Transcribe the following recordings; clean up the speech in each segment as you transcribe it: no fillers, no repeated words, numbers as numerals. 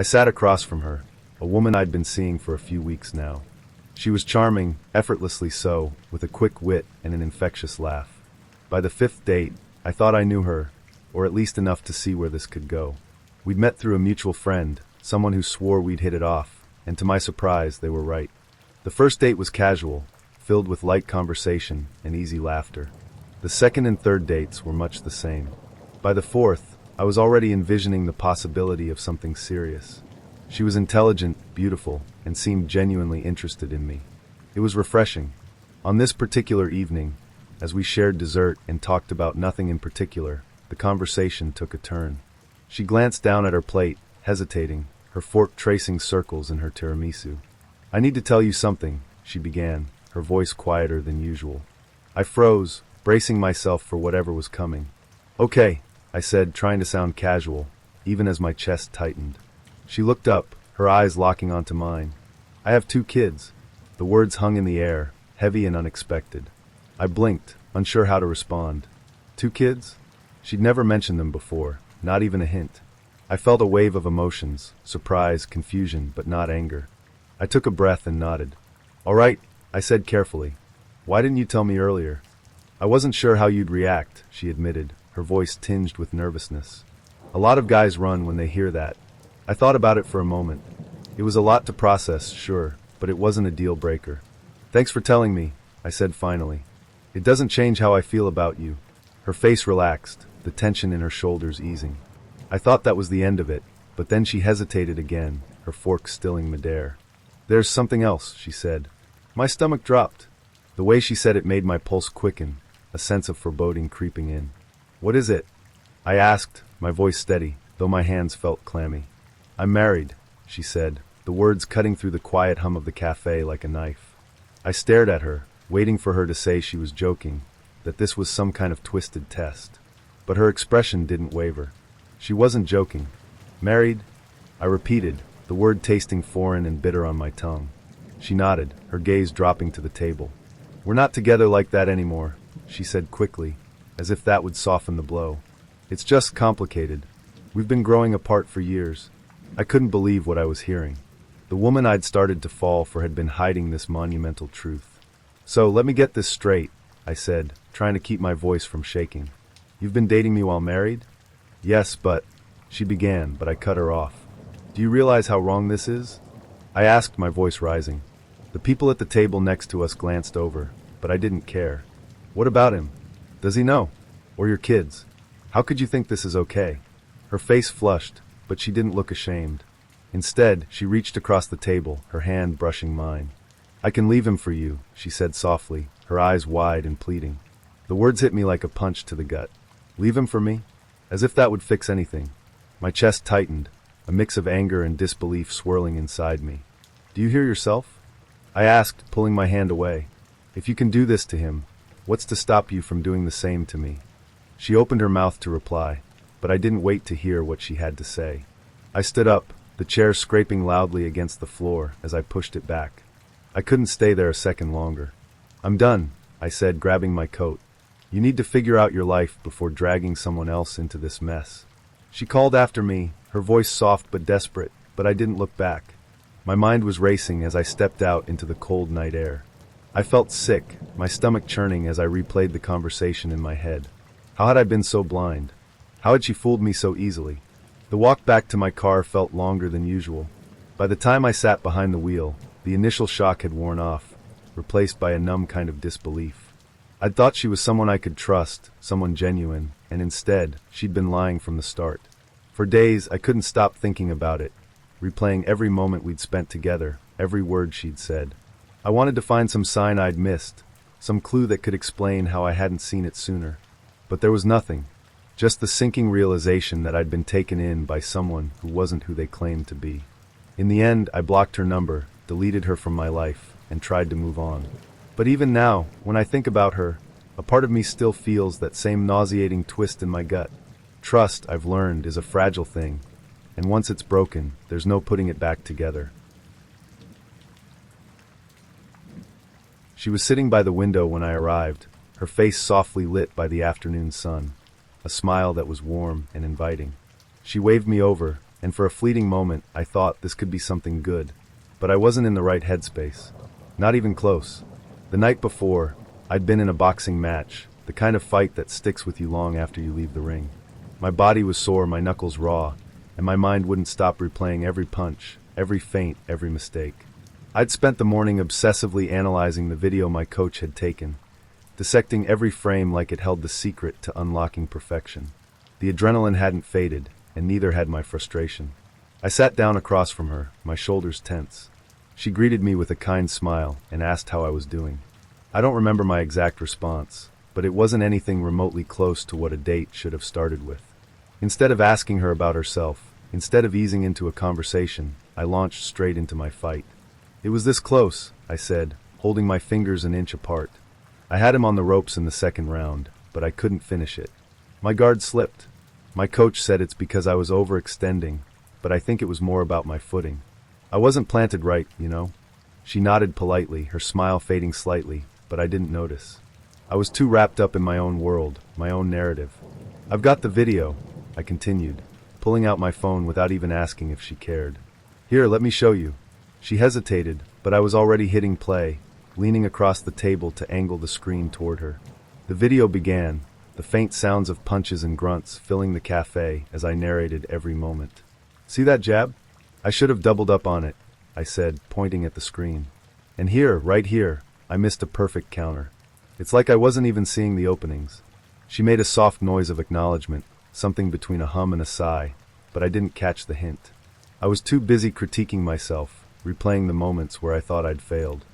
I sat across from her, a woman I'd been seeing for a few weeks now. She was charming, effortlessly so, with a quick wit and an infectious laugh. By the fifth date, I thought I knew her, or at least enough to see where this could go. We'd met through a mutual friend, someone who swore we'd hit it off, and to my surprise, they were right. The first date was casual, filled with light conversation and easy laughter. The second and third dates were much the same. By the fourth, I was already envisioning the possibility of something serious. She was intelligent, beautiful, and seemed genuinely interested in me. It was refreshing. On this particular evening, as we shared dessert and talked about nothing in particular, the conversation took a turn. She glanced down at her plate, hesitating, her fork tracing circles in her tiramisu. "I need to tell you something," she began, her voice quieter than usual. I froze, bracing myself for whatever was coming. "Okay," I said, trying to sound casual, even as my chest tightened. She looked up, her eyes locking onto mine. "I have 2 kids." The words hung in the air, heavy and unexpected. I blinked, unsure how to respond. 2 kids? She'd never mentioned them before, not even a hint. I felt a wave of emotions, surprise, confusion, but not anger. I took a breath and nodded. "All right," I said carefully. "Why didn't you tell me earlier?" "I wasn't sure how you'd react," she admitted, her voice tinged with nervousness. "A lot of guys run when they hear that." I thought about it for a moment. It was a lot to process, sure, but it wasn't a deal breaker. "Thanks for telling me," I said finally. "It doesn't change how I feel about you." Her face relaxed, the tension in her shoulders easing. I thought that was the end of it, but then she hesitated again, her fork stilling midair. "There's something else," she said. My stomach dropped. The way she said it made my pulse quicken, a sense of foreboding creeping in. "What is it?" I asked, my voice steady, though my hands felt clammy. "I'm married," she said, the words cutting through the quiet hum of the cafe like a knife. I stared at her, waiting for her to say she was joking, that this was some kind of twisted test. But her expression didn't waver. She wasn't joking. "Married?" I repeated, the word tasting foreign and bitter on my tongue. She nodded, her gaze dropping to the table. "We're not together like that anymore," she said quickly, as if that would soften the blow. "It's just complicated. We've been growing apart for years." I couldn't believe what I was hearing. The woman I'd started to fall for had been hiding this monumental truth. "So, let me get this straight," I said, trying to keep my voice from shaking. "You've been dating me while married?" "Yes, but—" she began, but I cut her off. "Do you realize how wrong this is?" I asked, my voice rising. The people at the table next to us glanced over, but I didn't care. "What about him? Does he know? Or your kids? How could you think this is okay?" Her face flushed, but she didn't look ashamed. Instead, she reached across the table, her hand brushing mine. "I can leave him for you," she said softly, her eyes wide and pleading. The words hit me like a punch to the gut. "Leave him for me?" As if that would fix anything. My chest tightened, a mix of anger and disbelief swirling inside me. "Do you hear yourself?" I asked, pulling my hand away. "If you can do this to him, what's to stop you from doing the same to me?" She opened her mouth to reply, but I didn't wait to hear what she had to say. I stood up, the chair scraping loudly against the floor as I pushed it back. I couldn't stay there a second longer. "I'm done," I said, grabbing my coat. "You need to figure out your life before dragging someone else into this mess." She called after me, her voice soft but desperate, but I didn't look back. My mind was racing as I stepped out into the cold night air. I felt sick, my stomach churning as I replayed the conversation in my head. How had I been so blind? How had she fooled me so easily? The walk back to my car felt longer than usual. By the time I sat behind the wheel, the initial shock had worn off, replaced by a numb kind of disbelief. I'd thought she was someone I could trust, someone genuine, and instead, she'd been lying from the start. For days, I couldn't stop thinking about it, replaying every moment we'd spent together, every word she'd said. I wanted to find some sign I'd missed, some clue that could explain how I hadn't seen it sooner. But there was nothing, just the sinking realization that I'd been taken in by someone who wasn't who they claimed to be. In the end, I blocked her number, deleted her from my life, and tried to move on. But even now, when I think about her, a part of me still feels that same nauseating twist in my gut. Trust, I've learned, is a fragile thing, and once it's broken, there's no putting it back together. She was sitting by the window when I arrived, her face softly lit by the afternoon sun, a smile that was warm and inviting. She waved me over, and for a fleeting moment I thought this could be something good. But I wasn't in the right headspace. Not even close. The night before, I'd been in a boxing match, the kind of fight that sticks with you long after you leave the ring. My body was sore, my knuckles raw, and my mind wouldn't stop replaying every punch, every feint, every mistake. I'd spent the morning obsessively analyzing the video my coach had taken, dissecting every frame like it held the secret to unlocking perfection. The adrenaline hadn't faded, and neither had my frustration. I sat down across from her, my shoulders tense. She greeted me with a kind smile and asked how I was doing. I don't remember my exact response, but it wasn't anything remotely close to what a date should have started with. Instead of asking her about herself, instead of easing into a conversation, I launched straight into my fight. "It was this close," I said, holding my fingers an inch apart. I had him on the ropes in the second round, but I couldn't finish it. My guard slipped. My coach said it's because I was overextending, but I think it was more about my footing. I wasn't planted right, you know. She nodded politely, her smile fading slightly, but I didn't notice. I was too wrapped up in my own world, my own narrative. "I've got the video," I continued, pulling out my phone without even asking if she cared. "Here, let me show you." She hesitated, but I was already hitting play, leaning across the table to angle the screen toward her. The video began, the faint sounds of punches and grunts filling the cafe as I narrated every moment. "See that jab? I should have doubled up on it," I said, pointing at the screen. "And here, right here, I missed a perfect counter. It's like I wasn't even seeing the openings." She made a soft noise of acknowledgement, something between a hum and a sigh, but I didn't catch the hint. I was too busy critiquing myself, replaying the moments where I thought I'd failed.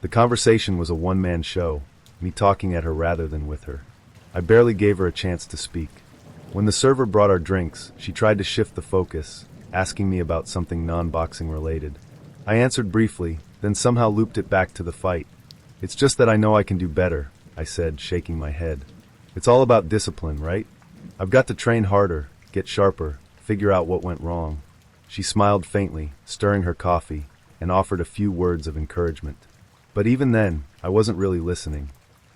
The conversation was a one-man show, me talking at her rather than with her. I barely gave her a chance to speak. When the server brought our drinks, she tried to shift the focus, asking me about something non-boxing related. I answered briefly, then somehow looped it back to the fight. "It's just that I know I can do better," I said, shaking my head. "It's all about discipline, right? I've got to train harder, get sharper, figure out what went wrong." She smiled faintly, stirring her coffee, and offered a few words of encouragement. But even then, I wasn't really listening.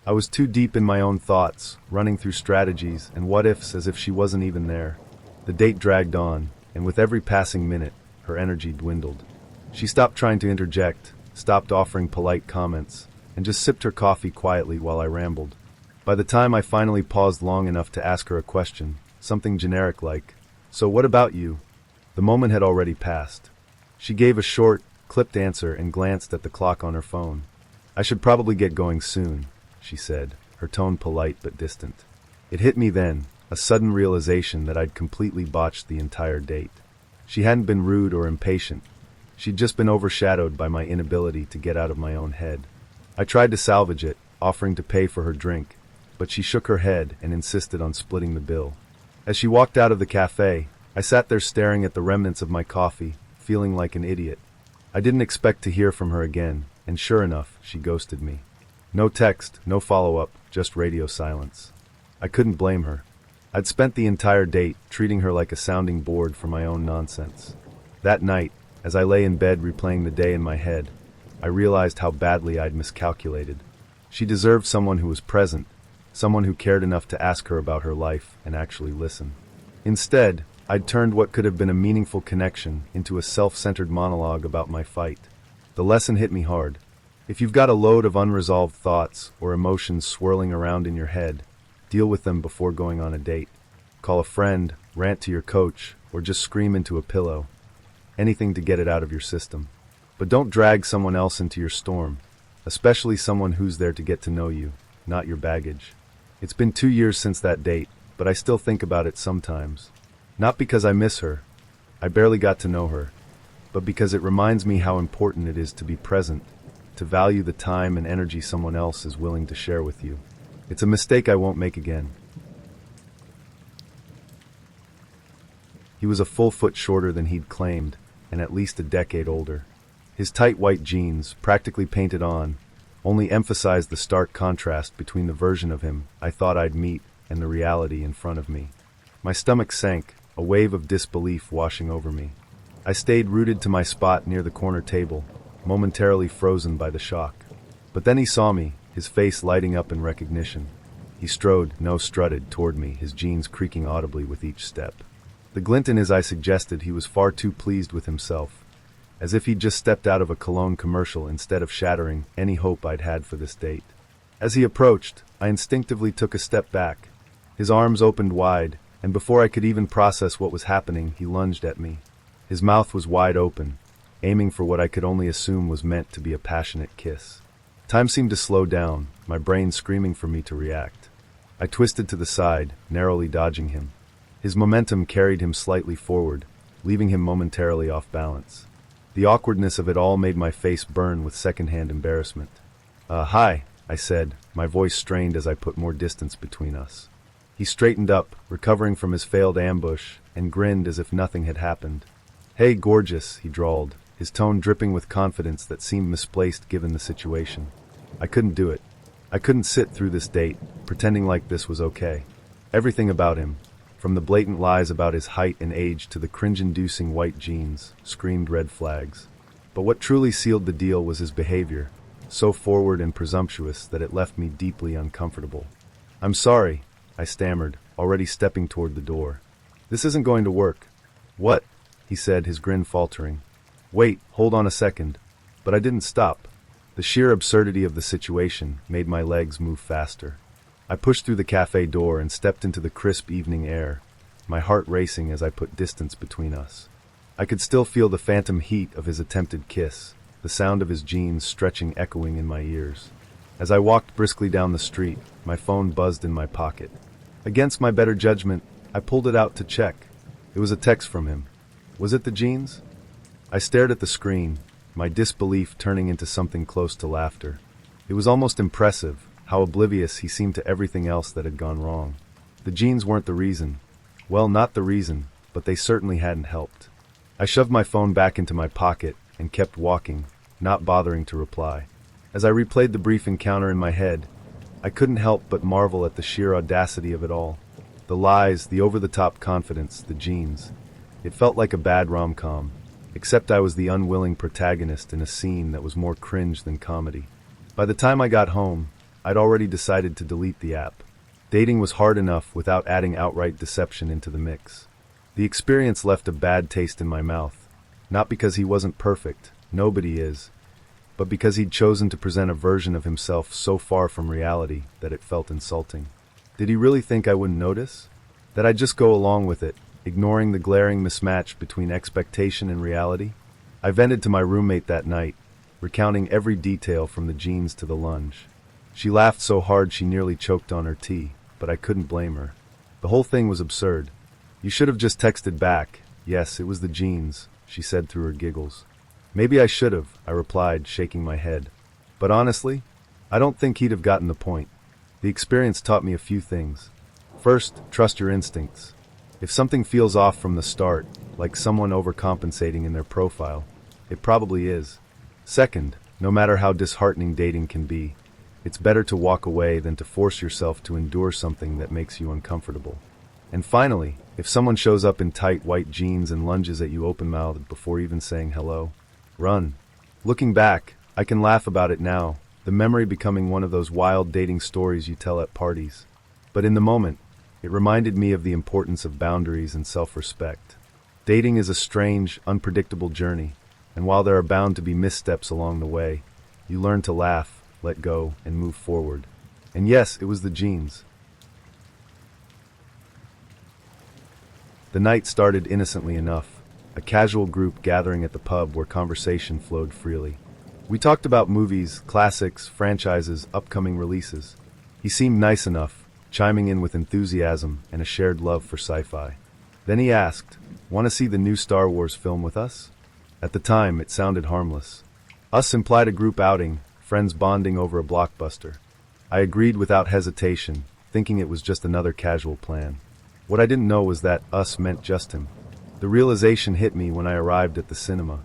I was too deep in my own thoughts, running through strategies and what-ifs as if she wasn't even there. The date dragged on, and with every passing minute, her energy dwindled. She stopped trying to interject, stopped offering polite comments, and just sipped her coffee quietly while I rambled. By the time I finally paused long enough to ask her a question, something generic like, "So what about you?" the moment had already passed. She gave a short, clipped answer and glanced at the clock on her phone. "I should probably get going soon," she said, her tone polite but distant. It hit me then, a sudden realization that I'd completely botched the entire date. She hadn't been rude or impatient. She'd just been overshadowed by my inability to get out of my own head. I tried to salvage it, offering to pay for her drink, but she shook her head and insisted on splitting the bill. As she walked out of the cafe, I sat there staring at the remnants of my coffee, feeling like an idiot. I didn't expect to hear from her again, and sure enough, she ghosted me. No text, no follow-up, just radio silence. I couldn't blame her. I'd spent the entire date treating her like a sounding board for my own nonsense. That night, as I lay in bed replaying the day in my head, I realized how badly I'd miscalculated. She deserved someone who was present, someone who cared enough to ask her about her life and actually listen. Instead, I'd turned what could have been a meaningful connection into a self-centered monologue about my fight. The lesson hit me hard. If you've got a load of unresolved thoughts or emotions swirling around in your head, deal with them before going on a date. Call a friend, rant to your coach, or just scream into a pillow. Anything to get it out of your system. But don't drag someone else into your storm, especially someone who's there to get to know you, not your baggage. It's been 2 years since that date, but I still think about it sometimes. Not because I miss her, I barely got to know her, but because it reminds me how important it is to be present, to value the time and energy someone else is willing to share with you. It's a mistake I won't make again. He was a full foot shorter than he'd claimed, and at least a decade older. His tight white jeans, practically painted on, only emphasized the stark contrast between the version of him I thought I'd meet and the reality in front of me. My stomach sank, a wave of disbelief washing over me. I stayed rooted to my spot near the corner table, momentarily frozen by the shock. But then he saw me, his face lighting up in recognition. He strode, no strutted, toward me, his jeans creaking audibly with each step. The glint in his eye suggested he was far too pleased with himself, as if he'd just stepped out of a cologne commercial instead of shattering any hope I'd had for this date. As he approached, I instinctively took a step back. His arms opened wide, and before I could even process what was happening, he lunged at me. His mouth was wide open, aiming for what I could only assume was meant to be a passionate kiss. Time seemed to slow down, my brain screaming for me to react. I twisted to the side, narrowly dodging him. His momentum carried him slightly forward, leaving him momentarily off balance. The awkwardness of it all made my face burn with secondhand embarrassment. Hi, I said, my voice strained as I put more distance between us. He straightened up, recovering from his failed ambush, and grinned as if nothing had happened. Hey, gorgeous, he drawled, his tone dripping with confidence that seemed misplaced given the situation. I couldn't do it. I couldn't sit through this date, pretending like this was okay. Everything about him, from the blatant lies about his height and age to the cringe-inducing white jeans, screamed red flags. But what truly sealed the deal was his behavior, so forward and presumptuous that it left me deeply uncomfortable. I'm sorry, I stammered, already stepping toward the door. This isn't going to work. What? He said, his grin faltering. Wait, hold on a second. But I didn't stop. The sheer absurdity of the situation made my legs move faster. I pushed through the cafe door and stepped into the crisp evening air, my heart racing as I put distance between us. I could still feel the phantom heat of his attempted kiss, the sound of his jeans stretching echoing in my ears. As I walked briskly down the street, my phone buzzed in my pocket. Against my better judgment, I pulled it out to check. It was a text from him. Was it the jeans? I stared at the screen, my disbelief turning into something close to laughter. It was almost impressive how oblivious he seemed to everything else that had gone wrong. The jeans weren't the reason. Well, not the reason, but they certainly hadn't helped. I shoved my phone back into my pocket and kept walking, not bothering to reply. As I replayed the brief encounter in my head, I couldn't help but marvel at the sheer audacity of it all. The lies, the over-the-top confidence, the jeans. It felt like a bad rom-com, except I was the unwilling protagonist in a scene that was more cringe than comedy. By the time I got home, I'd already decided to delete the app. Dating was hard enough without adding outright deception into the mix. The experience left a bad taste in my mouth, not because he wasn't perfect, nobody is, but because he'd chosen to present a version of himself so far from reality that it felt insulting. Did he really think I wouldn't notice? That I'd just go along with it, ignoring the glaring mismatch between expectation and reality? I vented to my roommate that night, recounting every detail from the jeans to the lunge. She laughed so hard she nearly choked on her tea, but I couldn't blame her. The whole thing was absurd. You should have just texted back. Yes, it was the jeans, she said through her giggles. Maybe I should have, I replied, shaking my head. But honestly, I don't think he'd have gotten the point. The experience taught me a few things. First, trust your instincts. If something feels off from the start, like someone overcompensating in their profile, it probably is. Second, no matter how disheartening dating can be, it's better to walk away than to force yourself to endure something that makes you uncomfortable. And finally, if someone shows up in tight white jeans and lunges at you open-mouthed before even saying hello, run. Looking back, I can laugh about it now, the memory becoming one of those wild dating stories you tell at parties. But in the moment, it reminded me of the importance of boundaries and self-respect. Dating is a strange, unpredictable journey, and while there are bound to be missteps along the way, you learn to laugh, let go, and move forward. And yes, it was the jeans. The night started innocently enough, a casual group gathering at the pub where conversation flowed freely. We talked about movies, classics, franchises, upcoming releases. He seemed nice enough, chiming in with enthusiasm and a shared love for sci-fi. Then he asked, "Want to see the new Star Wars film with us?" At the time, it sounded harmless. Us implied a group outing, friends bonding over a blockbuster. I agreed without hesitation, thinking it was just another casual plan. What I didn't know was that us meant just him. The realization hit me when I arrived at the cinema.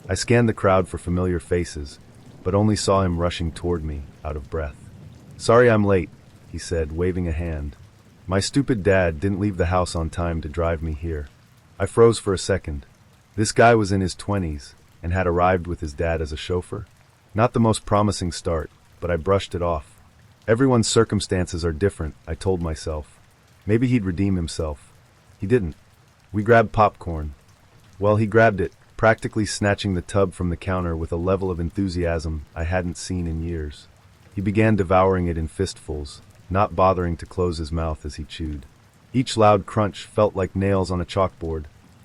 I scanned the crowd for familiar faces, but only saw him rushing toward me, out of breath. "Sorry I'm late," he said, waving a hand. "My stupid dad didn't leave the house on time to drive me here." I froze for a second. This guy was in his 20s and had arrived with his dad as a chauffeur. Not the most promising start, but I brushed it off. Everyone's circumstances are different, I told myself. Maybe he'd redeem himself. He didn't. We grabbed popcorn. Well, he grabbed it, practically snatching the tub from the counter with a level of enthusiasm I hadn't seen in years. He began devouring it in fistfuls, not bothering to close his mouth as he chewed. Each loud crunch felt like nails on a chalkboard.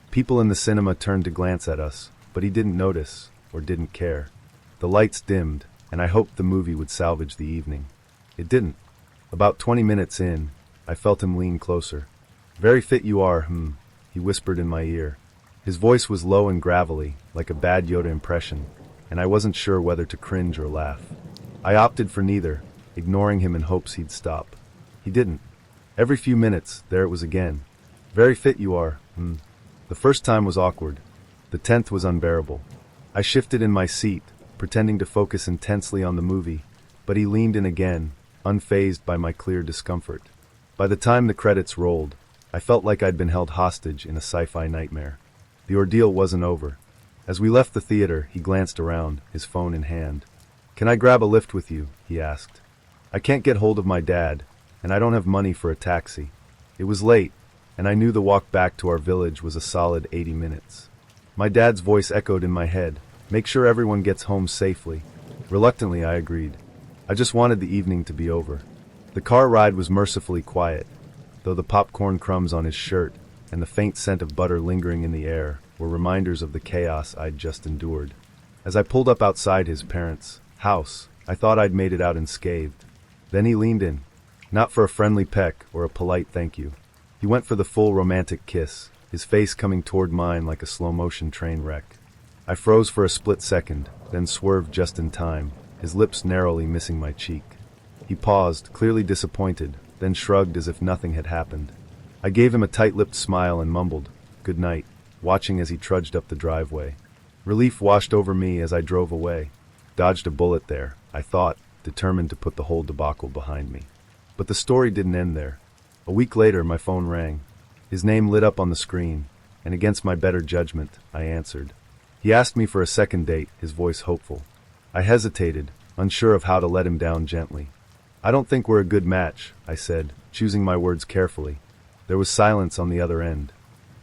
People in the cinema turned to glance at us, but he didn't notice, or didn't care. The lights dimmed, and I hoped the movie would salvage the evening. It didn't. About 20 minutes in, I felt him lean closer. "Very fit you are, he whispered in my ear. His voice was low and gravelly, like a bad Yoda impression, and I wasn't sure whether to cringe or laugh. I opted for neither, ignoring him in hopes he'd stop. He didn't. Every few minutes, there it was again. "Very fit you are, The first time was awkward. The 10th was unbearable. I shifted in my seat, pretending to focus intensely on the movie, but he leaned in again, unfazed by my clear discomfort. By the time the credits rolled, I felt like I'd been held hostage in a sci-fi nightmare. The ordeal wasn't over. As we left the theater, he glanced around, his phone in hand. "Can I grab a lift with you?" he asked. "I can't get hold of my dad, and I don't have money for a taxi." It was late, and I knew the walk back to our village was a solid 80 minutes. My dad's voice echoed in my head, "Make sure everyone gets home safely." Reluctantly, I agreed. I just wanted the evening to be over. The car ride was mercifully quiet, though the popcorn crumbs on his shirt and the faint scent of butter lingering in the air were reminders of the chaos I'd just endured. As I pulled up outside his parents' house, I thought I'd made it out unscathed. Then he leaned in, not for a friendly peck or a polite thank you. He went for the full romantic kiss, his face coming toward mine like a slow-motion train wreck. I froze for a split second, then swerved just in time, his lips narrowly missing my cheek. He paused, clearly disappointed, then shrugged as if nothing had happened. I gave him a tight-lipped smile and mumbled, "Good night," watching as he trudged up the driveway. Relief washed over me as I drove away. Dodged a bullet there, I thought, determined to put the whole debacle behind me. But the story didn't end there. A week later, my phone rang. His name lit up on the screen, and against my better judgment, I answered. He asked me for a second date, his voice hopeful. I hesitated, unsure of how to let him down gently. "I don't think we're a good match," I said, choosing my words carefully. There was silence on the other end.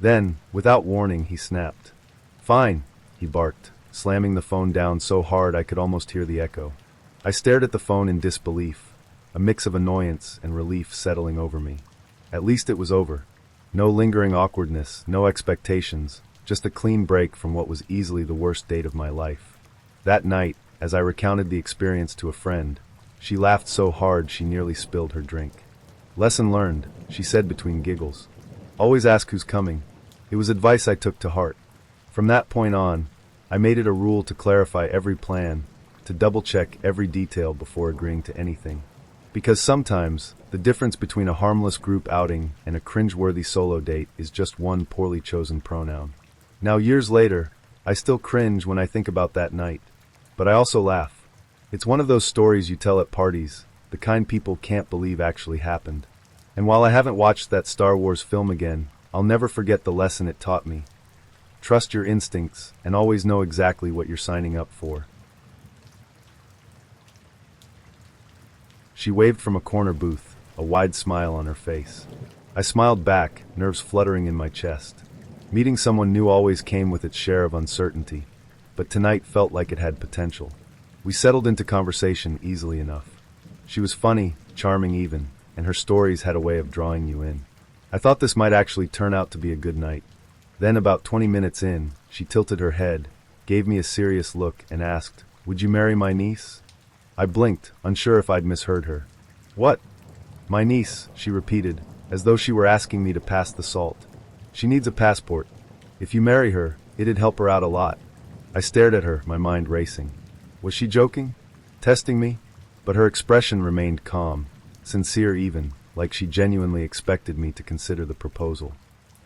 Then, without warning, he snapped. "Fine," he barked, slamming the phone down so hard I could almost hear the echo. I stared at the phone in disbelief, a mix of annoyance and relief settling over me. At least it was over. No lingering awkwardness, no expectations, just a clean break from what was easily the worst date of my life. That night, as I recounted the experience to a friend, she laughed so hard she nearly spilled her drink. "Lesson learned," she said between giggles. "Always ask who's coming." It was advice I took to heart. From that point on, I made it a rule to clarify every plan, to double-check every detail before agreeing to anything. Because sometimes, the difference between a harmless group outing and a cringe-worthy solo date is just one poorly chosen pronoun. Now, years later, I still cringe when I think about that night. But I also laugh. It's one of those stories you tell at parties, the kind people can't believe actually happened. And while I haven't watched that Star Wars film again, I'll never forget the lesson it taught me. Trust your instincts and always know exactly what you're signing up for. She waved from a corner booth, a wide smile on her face. I smiled back, nerves fluttering in my chest. Meeting someone new always came with its share of uncertainty, but tonight felt like it had potential. We settled into conversation easily enough. She was funny, charming even, and her stories had a way of drawing you in. I thought this might actually turn out to be a good night. Then, about 20 minutes in, she tilted her head, gave me a serious look, and asked, "Would you marry my niece?" I blinked, unsure if I'd misheard her. "What?" "My niece," she repeated, as though she were asking me to pass the salt. "She needs a passport. If you marry her, it'd help her out a lot." I stared at her, my mind racing. Was she joking? Testing me? But her expression remained calm, sincere even, like she genuinely expected me to consider the proposal.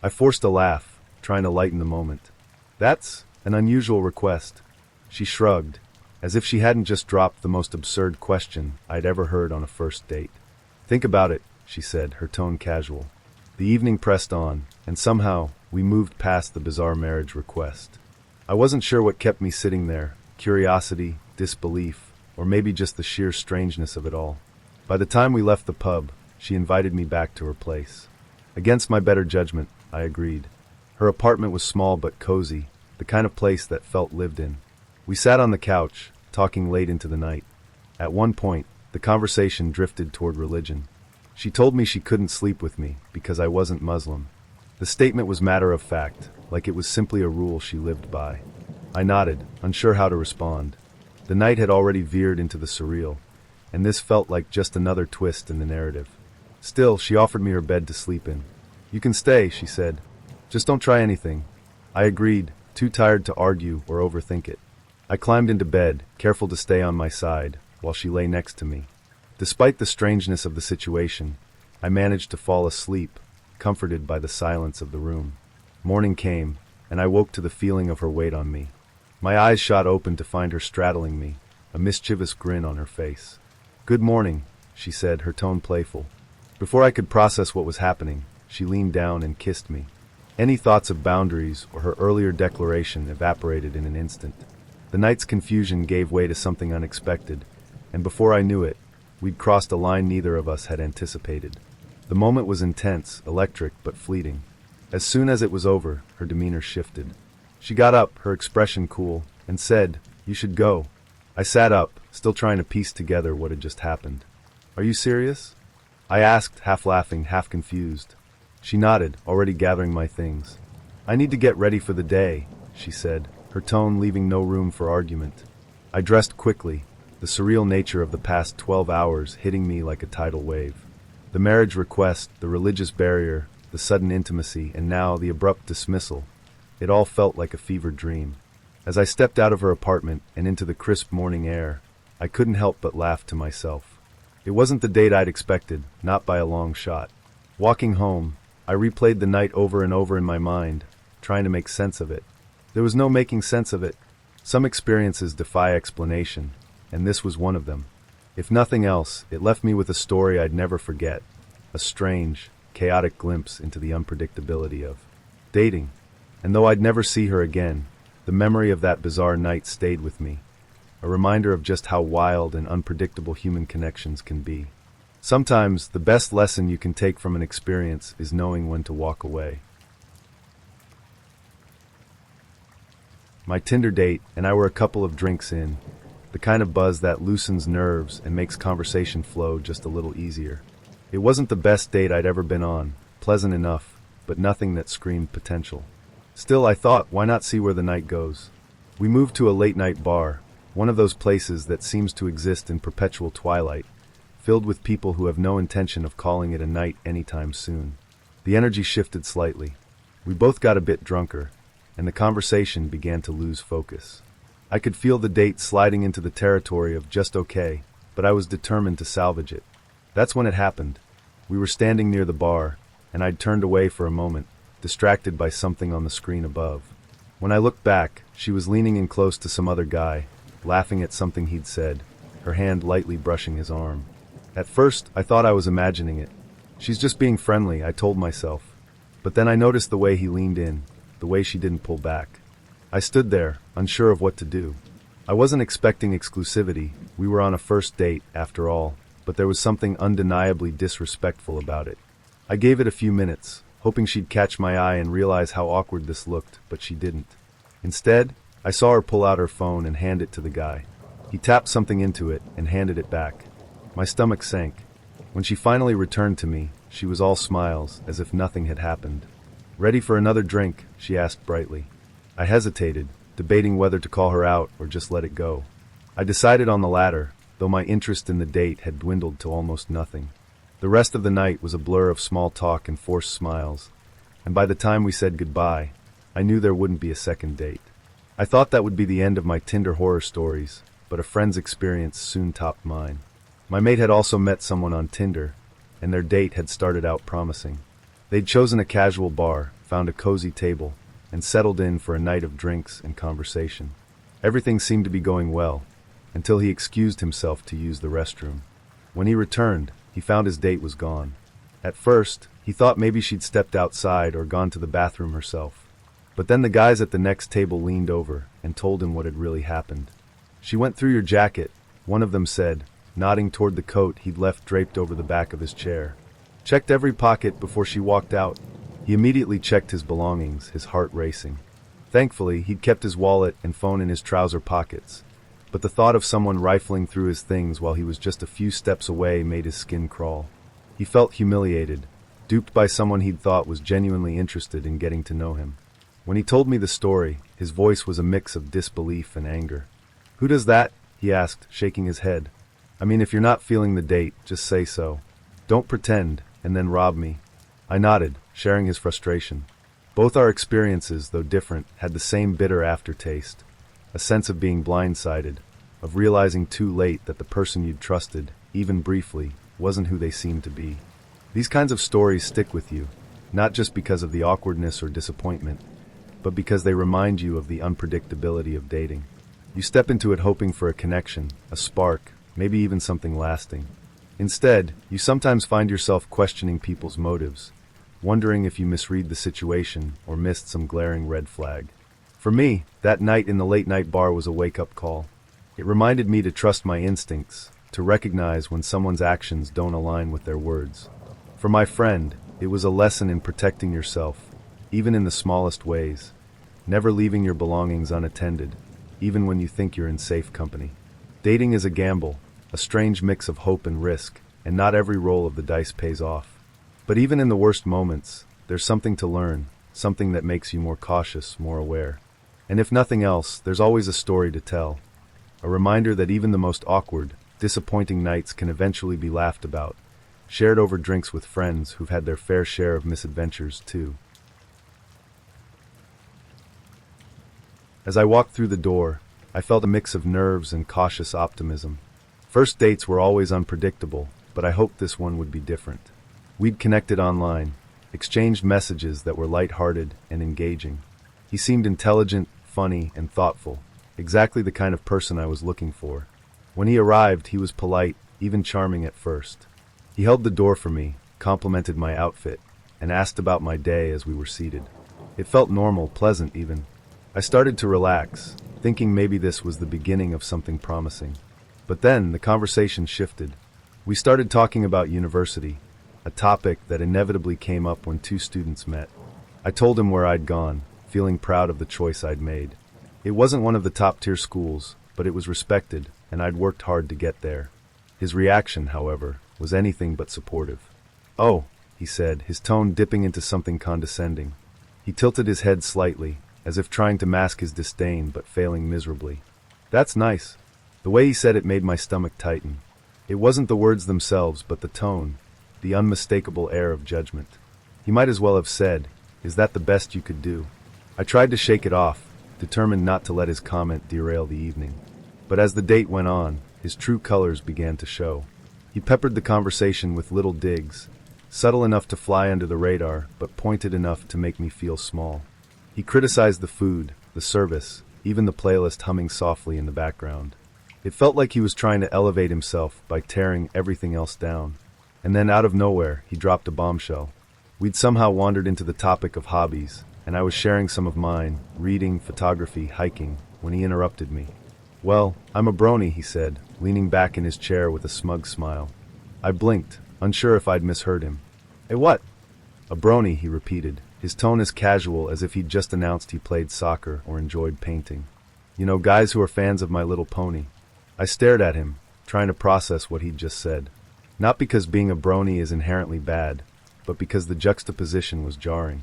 I forced a laugh, trying to lighten the moment. "That's an unusual request." She shrugged, as if she hadn't just dropped the most absurd question I'd ever heard on a first date. "Think about it," she said, her tone casual. The evening pressed on, and somehow we moved past the bizarre marriage request. I wasn't sure what kept me sitting there, curiosity, disbelief, or maybe just the sheer strangeness of it all. By the time we left the pub, she invited me back to her place. Against my better judgment, I agreed. Her apartment was small but cozy, the kind of place that felt lived in. We sat on the couch, talking late into the night. At one point, the conversation drifted toward religion. She told me she couldn't sleep with me because I wasn't Muslim. The statement was matter of fact, like it was simply a rule she lived by. I nodded, unsure how to respond. The night had already veered into the surreal, and this felt like just another twist in the narrative. Still, she offered me her bed to sleep in. "You can stay," she said. "Just don't try anything." I agreed, too tired to argue or overthink it. I climbed into bed, careful to stay on my side, while she lay next to me. Despite the strangeness of the situation, I managed to fall asleep, comforted by the silence of the room. Morning came, and I woke to the feeling of her weight on me. My eyes shot open to find her straddling me, a mischievous grin on her face. "Good morning," she said, her tone playful. Before I could process what was happening, she leaned down and kissed me. Any thoughts of boundaries or her earlier declaration evaporated in an instant. The night's confusion gave way to something unexpected, and before I knew it, we'd crossed a line neither of us had anticipated. The moment was intense, electric, but fleeting. As soon as it was over, her demeanor shifted. She got up, her expression cool, and said, "You should go." I sat up, still trying to piece together what had just happened. "Are you serious?" I asked, half laughing, half confused. She nodded, already gathering my things. "I need to get ready for the day," she said, her tone leaving no room for argument. I dressed quickly, the surreal nature of the past 12 hours hitting me like a tidal wave. The marriage request, the religious barrier, the sudden intimacy, and now the abrupt dismissal. It all felt like a fevered dream. As I stepped out of her apartment and into the crisp morning air, I couldn't help but laugh to myself. It wasn't the date I'd expected, not by a long shot. Walking home, I replayed the night over and over in my mind, trying to make sense of it. There was no making sense of it. Some experiences defy explanation, and this was one of them. If nothing else, it left me with a story I'd never forget, a strange, chaotic glimpse into the unpredictability of dating. And though I'd never see her again, the memory of that bizarre night stayed with me, a reminder of just how wild and unpredictable human connections can be. Sometimes, the best lesson you can take from an experience is knowing when to walk away. My Tinder date and I were a couple of drinks in, the kind of buzz that loosens nerves and makes conversation flow just a little easier. It wasn't the best date I'd ever been on, pleasant enough, but nothing that screamed potential. Still, I thought, why not see where the night goes? We moved to a late-night bar, one of those places that seems to exist in perpetual twilight, filled with people who have no intention of calling it a night anytime soon. The energy shifted slightly. We both got a bit drunker, and the conversation began to lose focus. I could feel the date sliding into the territory of just okay, but I was determined to salvage it. That's when it happened. We were standing near the bar, and I'd turned away for a moment, distracted by something on the screen above. When I looked back, she was leaning in close to some other guy, laughing at something he'd said, her hand lightly brushing his arm. At first, I thought I was imagining it. She's just being friendly, I told myself. But then I noticed the way he leaned in, the way she didn't pull back. I stood there, unsure of what to do. I wasn't expecting exclusivity, we were on a first date, after all, but there was something undeniably disrespectful about it. I gave it a few minutes, hoping she'd catch my eye and realize how awkward this looked, but she didn't. Instead, I saw her pull out her phone and hand it to the guy. He tapped something into it and handed it back. My stomach sank. When she finally returned to me, she was all smiles, as if nothing had happened. "Ready for another drink?" she asked brightly. I hesitated, debating whether to call her out or just let it go. I decided on the latter, though my interest in the date had dwindled to almost nothing. The rest of the night was a blur of small talk and forced smiles, and by the time we said goodbye, I knew there wouldn't be a second date. I thought that would be the end of my Tinder horror stories, but a friend's experience soon topped mine. My mate had also met someone on Tinder, and their date had started out promising. They'd chosen a casual bar, found a cozy table, and settled in for a night of drinks and conversation. Everything seemed to be going well, until he excused himself to use the restroom. When he returned, he found his date was gone. At first, he thought maybe she'd stepped outside or gone to the bathroom herself. But then the guys at the next table leaned over and told him what had really happened. "She went through your jacket," one of them said, nodding toward the coat he'd left draped over the back of his chair. "Checked every pocket before she walked out." He immediately checked his belongings, his heart racing. Thankfully, he'd kept his wallet and phone in his trouser pockets, but the thought of someone rifling through his things while he was just a few steps away made his skin crawl. He felt humiliated, duped by someone he'd thought was genuinely interested in getting to know him. When he told me the story, his voice was a mix of disbelief and anger. "Who does that?" he asked, shaking his head. "I mean, if you're not feeling the date, just say so. Don't pretend, and then rob me." I nodded, sharing his frustration. Both our experiences, though different, had the same bitter aftertaste. A sense of being blindsided, of realizing too late that the person you'd trusted, even briefly, wasn't who they seemed to be. These kinds of stories stick with you, not just because of the awkwardness or disappointment, but because they remind you of the unpredictability of dating. You step into it hoping for a connection, a spark, maybe even something lasting. Instead, you sometimes find yourself questioning people's motives, wondering if you misread the situation or missed some glaring red flag. For me, that night in the late-night bar was a wake-up call. It reminded me to trust my instincts, to recognize when someone's actions don't align with their words. For my friend, it was a lesson in protecting yourself, even in the smallest ways, never leaving your belongings unattended, even when you think you're in safe company. Dating is a gamble, a strange mix of hope and risk, and not every roll of the dice pays off. But even in the worst moments, there's something to learn, something that makes you more cautious, more aware. And if nothing else, there's always a story to tell. A reminder that even the most awkward, disappointing nights can eventually be laughed about, shared over drinks with friends who've had their fair share of misadventures too. As I walked through the door, I felt a mix of nerves and cautious optimism. First dates were always unpredictable, but I hoped this one would be different. We'd connected online, exchanged messages that were lighthearted and engaging. He seemed intelligent, funny, and thoughtful, exactly the kind of person I was looking for. When he arrived, he was polite, even charming at first. He held the door for me, complimented my outfit, and asked about my day as we were seated. It felt normal, pleasant even. I started to relax, thinking maybe this was the beginning of something promising. But then the conversation shifted. We started talking about university, a topic that inevitably came up when two students met. I told him where I'd gone, feeling proud of the choice I'd made. It wasn't one of the top-tier schools, but it was respected, and I'd worked hard to get there. His reaction, however, was anything but supportive. "Oh," he said, his tone dipping into something condescending. He tilted his head slightly, as if trying to mask his disdain but failing miserably. "That's nice." The way he said it made my stomach tighten. It wasn't the words themselves, but the tone, the unmistakable air of judgment. He might as well have said, "Is that the best you could do?" I tried to shake it off, determined not to let his comment derail the evening. But as the date went on, his true colors began to show. He peppered the conversation with little digs, subtle enough to fly under the radar, but pointed enough to make me feel small. He criticized the food, the service, even the playlist humming softly in the background. It felt like he was trying to elevate himself by tearing everything else down. And then out of nowhere, he dropped a bombshell. We'd somehow wandered into the topic of hobbies, and I was sharing some of mine, reading, photography, hiking, when he interrupted me. "Well, I'm a brony," he said, leaning back in his chair with a smug smile. I blinked, unsure if I'd misheard him. "A what?" "A brony," he repeated, his tone as casual as if he'd just announced he played soccer or enjoyed painting. "You know, guys who are fans of My Little Pony." I stared at him, trying to process what he'd just said. Not because being a brony is inherently bad, but because the juxtaposition was jarring.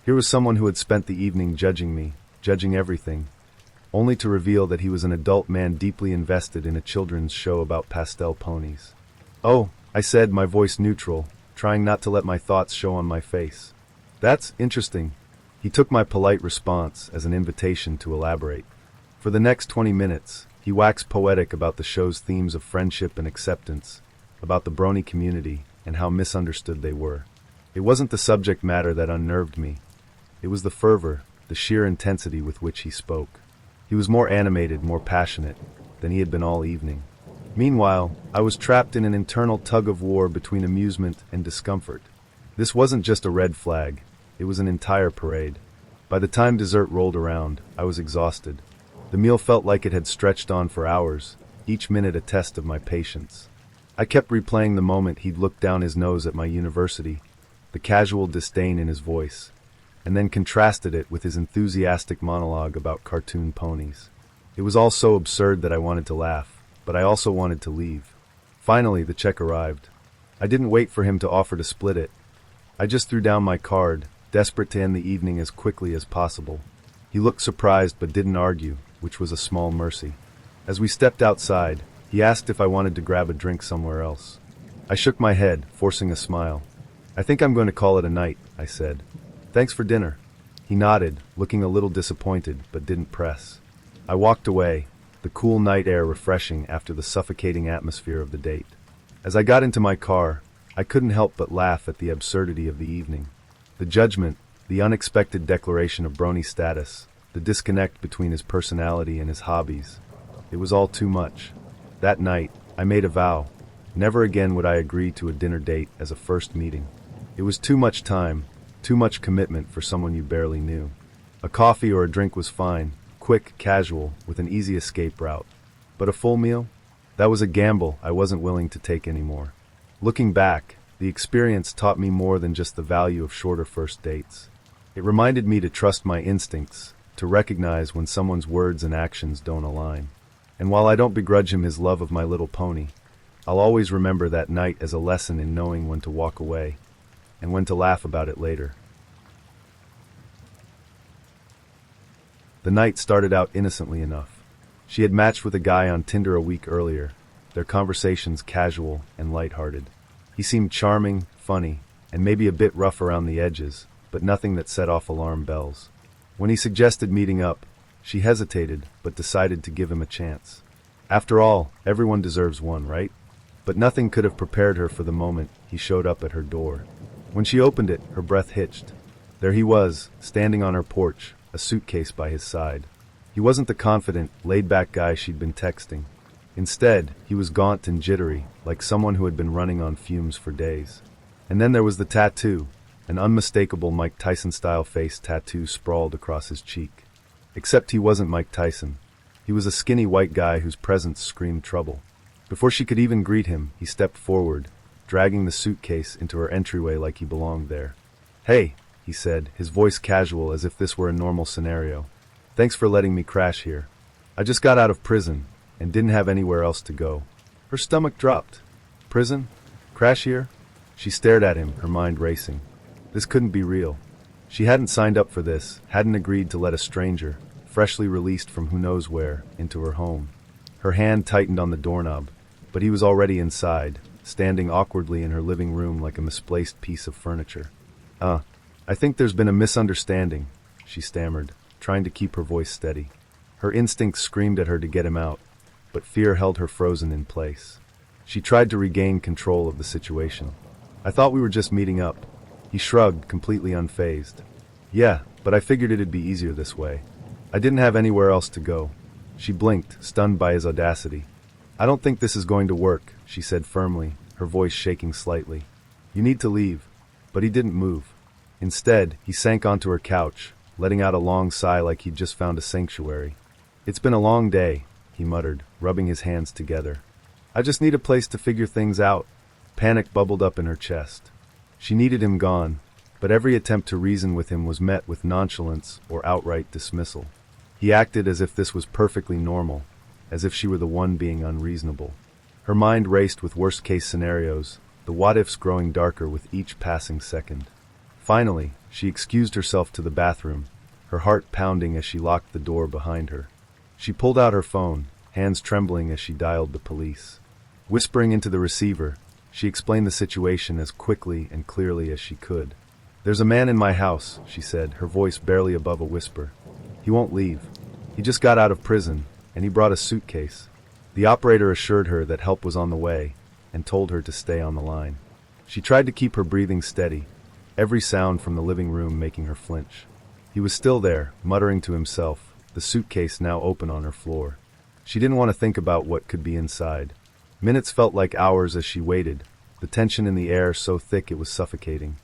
Here was someone who had spent the evening judging me, judging everything, only to reveal that he was an adult man deeply invested in a children's show about pastel ponies. "Oh," I said, my voice neutral, trying not to let my thoughts show on my face. "That's interesting." He took my polite response as an invitation to elaborate. For the next 20 minutes, he waxed poetic about the show's themes of friendship and acceptance, about the brony community, and how misunderstood they were. It wasn't the subject matter that unnerved me. It was the fervor, the sheer intensity with which he spoke. He was more animated, more passionate, than he had been all evening. Meanwhile, I was trapped in an internal tug-of-war between amusement and discomfort. This wasn't just a red flag, it was an entire parade. By the time dessert rolled around, I was exhausted. The meal felt like it had stretched on for hours, each minute a test of my patience. I kept replaying the moment he'd looked down his nose at my university, the casual disdain in his voice, and then contrasted it with his enthusiastic monologue about cartoon ponies. It was all so absurd that I wanted to laugh, but I also wanted to leave. Finally, the check arrived. I didn't wait for him to offer to split it. I just threw down my card, desperate to end the evening as quickly as possible. He looked surprised but didn't argue, which was a small mercy. As we stepped outside, he asked if I wanted to grab a drink somewhere else. I shook my head, forcing a smile. "I think I'm going to call it a night," I said. "Thanks for dinner." He nodded, looking a little disappointed, but didn't press. I walked away, the cool night air refreshing after the suffocating atmosphere of the date. As I got into my car, I couldn't help but laugh at the absurdity of the evening. The judgment, the unexpected declaration of Brony status, the disconnect between his personality and his hobbies. It was all too much. That night, I made a vow. Never again would I agree to a dinner date as a first meeting. It was too much time, too much commitment for someone you barely knew. A coffee or a drink was fine, quick, casual, with an easy escape route. But a full meal? That was a gamble I wasn't willing to take anymore. Looking back, the experience taught me more than just the value of shorter first dates. It reminded me to trust my instincts, to recognize when someone's words and actions don't align. And while I don't begrudge him his love of My Little Pony, I'll always remember that night as a lesson in knowing when to walk away, and when to laugh about it later. The night started out innocently enough. She had matched with a guy on Tinder a week earlier, their conversations casual and lighthearted. He seemed charming, funny, and maybe a bit rough around the edges, but nothing that set off alarm bells. When he suggested meeting up, she hesitated, but decided to give him a chance. After all, everyone deserves one, right? But nothing could have prepared her for the moment he showed up at her door. When she opened it, her breath hitched. There he was, standing on her porch, a suitcase by his side. He wasn't the confident, laid-back guy she'd been texting. Instead, he was gaunt and jittery, like someone who had been running on fumes for days. And then there was the tattoo, an unmistakable Mike Tyson-style face tattoo sprawled across his cheek. Except he wasn't Mike Tyson. He was a skinny white guy whose presence screamed trouble. Before she could even greet him, he stepped forward, dragging the suitcase into her entryway like he belonged there. "Hey," he said, his voice casual as if this were a normal scenario. "Thanks for letting me crash here. I just got out of prison and didn't have anywhere else to go." Her stomach dropped. "Prison? Crash here?" She stared at him, her mind racing. This couldn't be real. She hadn't signed up for this, hadn't agreed to let a stranger, freshly released from who knows where, into her home. Her hand tightened on the doorknob, but he was already inside, standing awkwardly in her living room like a misplaced piece of furniture. I think there's been a misunderstanding," she stammered, trying to keep her voice steady. Her instincts screamed at her to get him out, but fear held her frozen in place. She tried to regain control of the situation. "I thought we were just meeting up." He shrugged, completely unfazed. "Yeah, but I figured it'd be easier this way. I didn't have anywhere else to go." She blinked, stunned by his audacity. "I don't think this is going to work," she said firmly, her voice shaking slightly. "You need to leave." But he didn't move. Instead, he sank onto her couch, letting out a long sigh like he'd just found a sanctuary. "It's been a long day," he muttered, rubbing his hands together. "I just need a place to figure things out." Panic bubbled up in her chest. She needed him gone, but every attempt to reason with him was met with nonchalance or outright dismissal. He acted as if this was perfectly normal, as if she were the one being unreasonable. Her mind raced with worst-case scenarios, the what-ifs growing darker with each passing second. Finally, she excused herself to the bathroom, her heart pounding as she locked the door behind her. She pulled out her phone, hands trembling as she dialed the police. Whispering into the receiver, she explained the situation as quickly and clearly as she could. "There's a man in my house," she said, her voice barely above a whisper. "He won't leave. He just got out of prison, and he brought a suitcase." The operator assured her that help was on the way, and told her to stay on the line. She tried to keep her breathing steady, every sound from the living room making her flinch. He was still there, muttering to himself, the suitcase now open on her floor. She didn't want to think about what could be inside. Minutes felt like hours as she waited, the tension in the air so thick it was suffocating.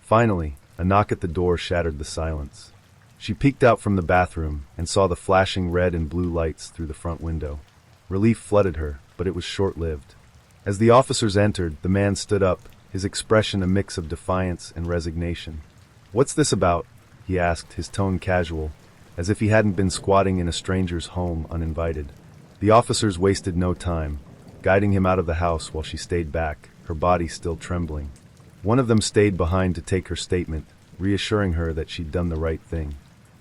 Finally, a knock at the door shattered the silence. She peeked out from the bathroom and saw the flashing red and blue lights through the front window. Relief flooded her, but it was short-lived. As the officers entered, the man stood up, his expression a mix of defiance and resignation. "What's this about?" he asked, his tone casual, as if he hadn't been squatting in a stranger's home uninvited. The officers wasted no time, guiding him out of the house while she stayed back, her body still trembling. One of them stayed behind to take her statement, reassuring her that she'd done the right thing.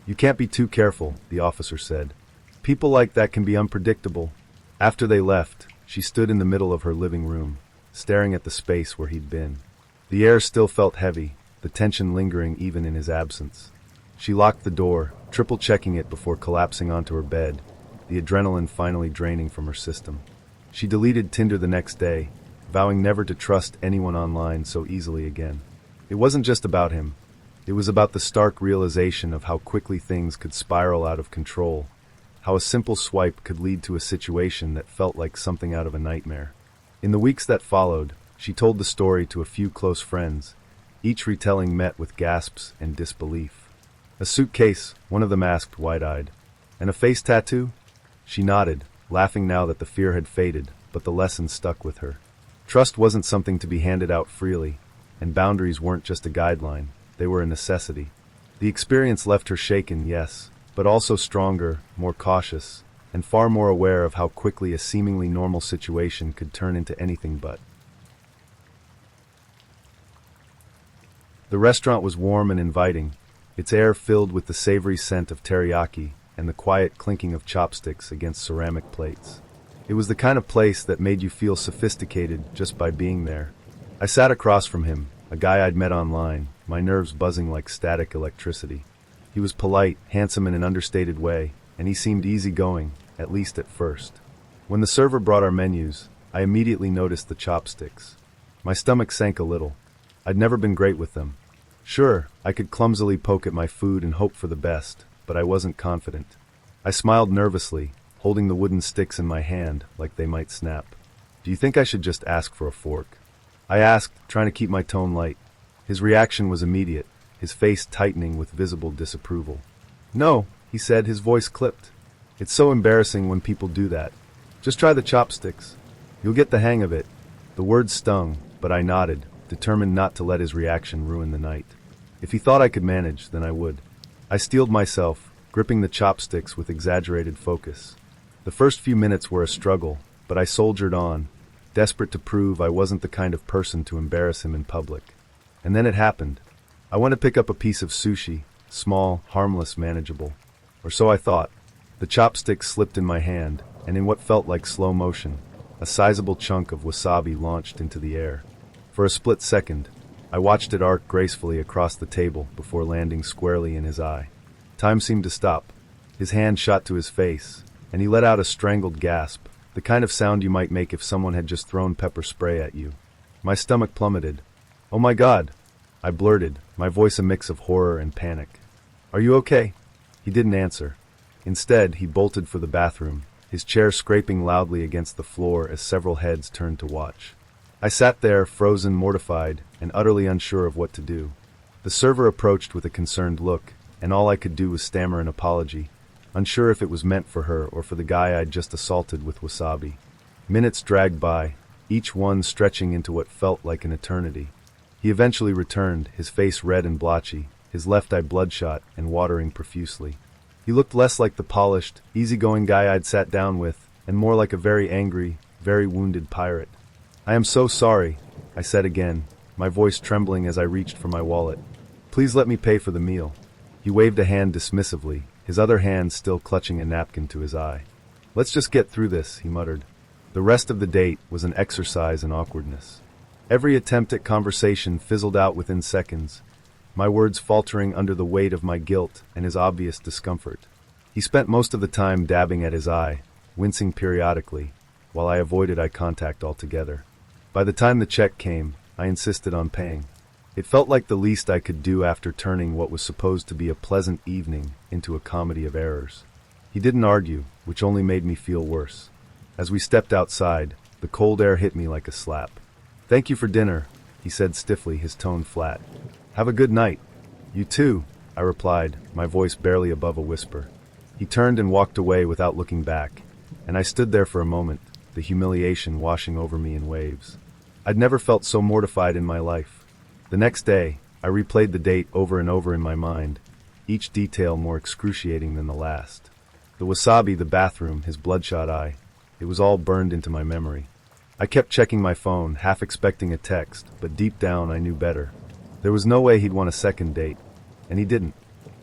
"You can't be too careful," the officer said. "People like that can be unpredictable." After they left, she stood in the middle of her living room, staring at the space where he'd been. The air still felt heavy, the tension lingering even in his absence. She locked the door, triple-checking it before collapsing onto her bed, the adrenaline finally draining from her system. She deleted Tinder the next day, vowing never to trust anyone online so easily again. It wasn't just about him. It was about the stark realization of how quickly things could spiral out of control, how a simple swipe could lead to a situation that felt like something out of a nightmare. In the weeks that followed, she told the story to a few close friends, each retelling met with gasps and disbelief. "A suitcase," one of them asked wide-eyed. "And a face tattoo?" She nodded, laughing now that the fear had faded, but the lesson stuck with her. Trust wasn't something to be handed out freely, and boundaries weren't just a guideline, they were a necessity. The experience left her shaken, yes, but also stronger, more cautious, and far more aware of how quickly a seemingly normal situation could turn into anything but. The restaurant was warm and inviting, its air filled with the savory scent of teriyaki and the quiet clinking of chopsticks against ceramic plates. It was the kind of place that made you feel sophisticated just by being there. I sat across from him, a guy I'd met online, my nerves buzzing like static electricity. He was polite, handsome in an understated way, and he seemed easygoing, at least at first. When the server brought our menus, I immediately noticed the chopsticks. My stomach sank a little. I'd never been great with them. Sure, I could clumsily poke at my food and hope for the best, but I wasn't confident. I smiled nervously, holding the wooden sticks in my hand like they might snap. "Do you think I should just ask for a fork?" I asked, trying to keep my tone light. His reaction was immediate, his face tightening with visible disapproval. "No," he said, his voice clipped. "It's so embarrassing when people do that. Just try the chopsticks. You'll get the hang of it." The words stung, but I nodded, determined not to let his reaction ruin the night. If he thought I could manage, then I would. I steeled myself, gripping the chopsticks with exaggerated focus. The first few minutes were a struggle, but I soldiered on, desperate to prove I wasn't the kind of person to embarrass him in public. And then it happened. I went to pick up a piece of sushi, small, harmless, manageable. Or so I thought. The chopsticks slipped in my hand, and in what felt like slow motion, a sizable chunk of wasabi launched into the air. For a split second, I watched it arc gracefully across the table before landing squarely in his eye. Time seemed to stop. His hand shot to his face, and he let out a strangled gasp, the kind of sound you might make if someone had just thrown pepper spray at you. My stomach plummeted. "Oh my God!" I blurted, my voice a mix of horror and panic. "Are you okay?" He didn't answer. Instead, he bolted for the bathroom, his chair scraping loudly against the floor as several heads turned to watch. I sat there, frozen, mortified, and utterly unsure of what to do. The server approached with a concerned look, and all I could do was stammer an apology, unsure if it was meant for her or for the guy I'd just assaulted with wasabi. Minutes dragged by, each one stretching into what felt like an eternity. He eventually returned, his face red and blotchy, his left eye bloodshot and watering profusely. He looked less like the polished, easygoing guy I'd sat down with, and more like a very angry, very wounded pirate. "I am so sorry," I said again, my voice trembling as I reached for my wallet. "Please let me pay for the meal." He waved a hand dismissively, his other hand still clutching a napkin to his eye. "Let's just get through this," he muttered. The rest of the date was an exercise in awkwardness. Every attempt at conversation fizzled out within seconds, my words faltering under the weight of my guilt and his obvious discomfort. He spent most of the time dabbing at his eye, wincing periodically, while I avoided eye contact altogether. By the time the check came, I insisted on paying. It felt like the least I could do after turning what was supposed to be a pleasant evening into a comedy of errors. He didn't argue, which only made me feel worse. As we stepped outside, the cold air hit me like a slap. "Thank you for dinner," he said stiffly, his tone flat. "Have a good night." "You too," I replied, my voice barely above a whisper. He turned and walked away without looking back, and I stood there for a moment, the humiliation washing over me in waves. I'd never felt so mortified in my life. The next day, I replayed the date over and over in my mind, each detail more excruciating than the last. The wasabi, the bathroom, his bloodshot eye, it was all burned into my memory. I kept checking my phone, half expecting a text, but deep down I knew better. There was no way he'd want a second date, and he didn't.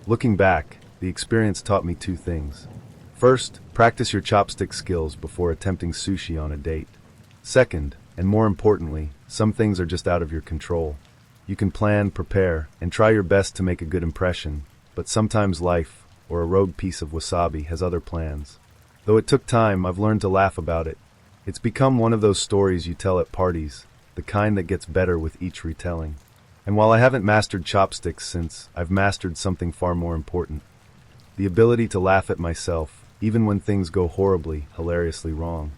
Looking back, the experience taught me two things. First, practice your chopstick skills before attempting sushi on a date. Second, and more importantly, some things are just out of your control. You can plan, prepare, and try your best to make a good impression, but sometimes life, or a rogue piece of wasabi, has other plans. Though it took time, I've learned to laugh about it. It's become one of those stories you tell at parties, the kind that gets better with each retelling. And while I haven't mastered chopsticks since, I've mastered something far more important. The ability to laugh at myself, even when things go horribly, hilariously wrong.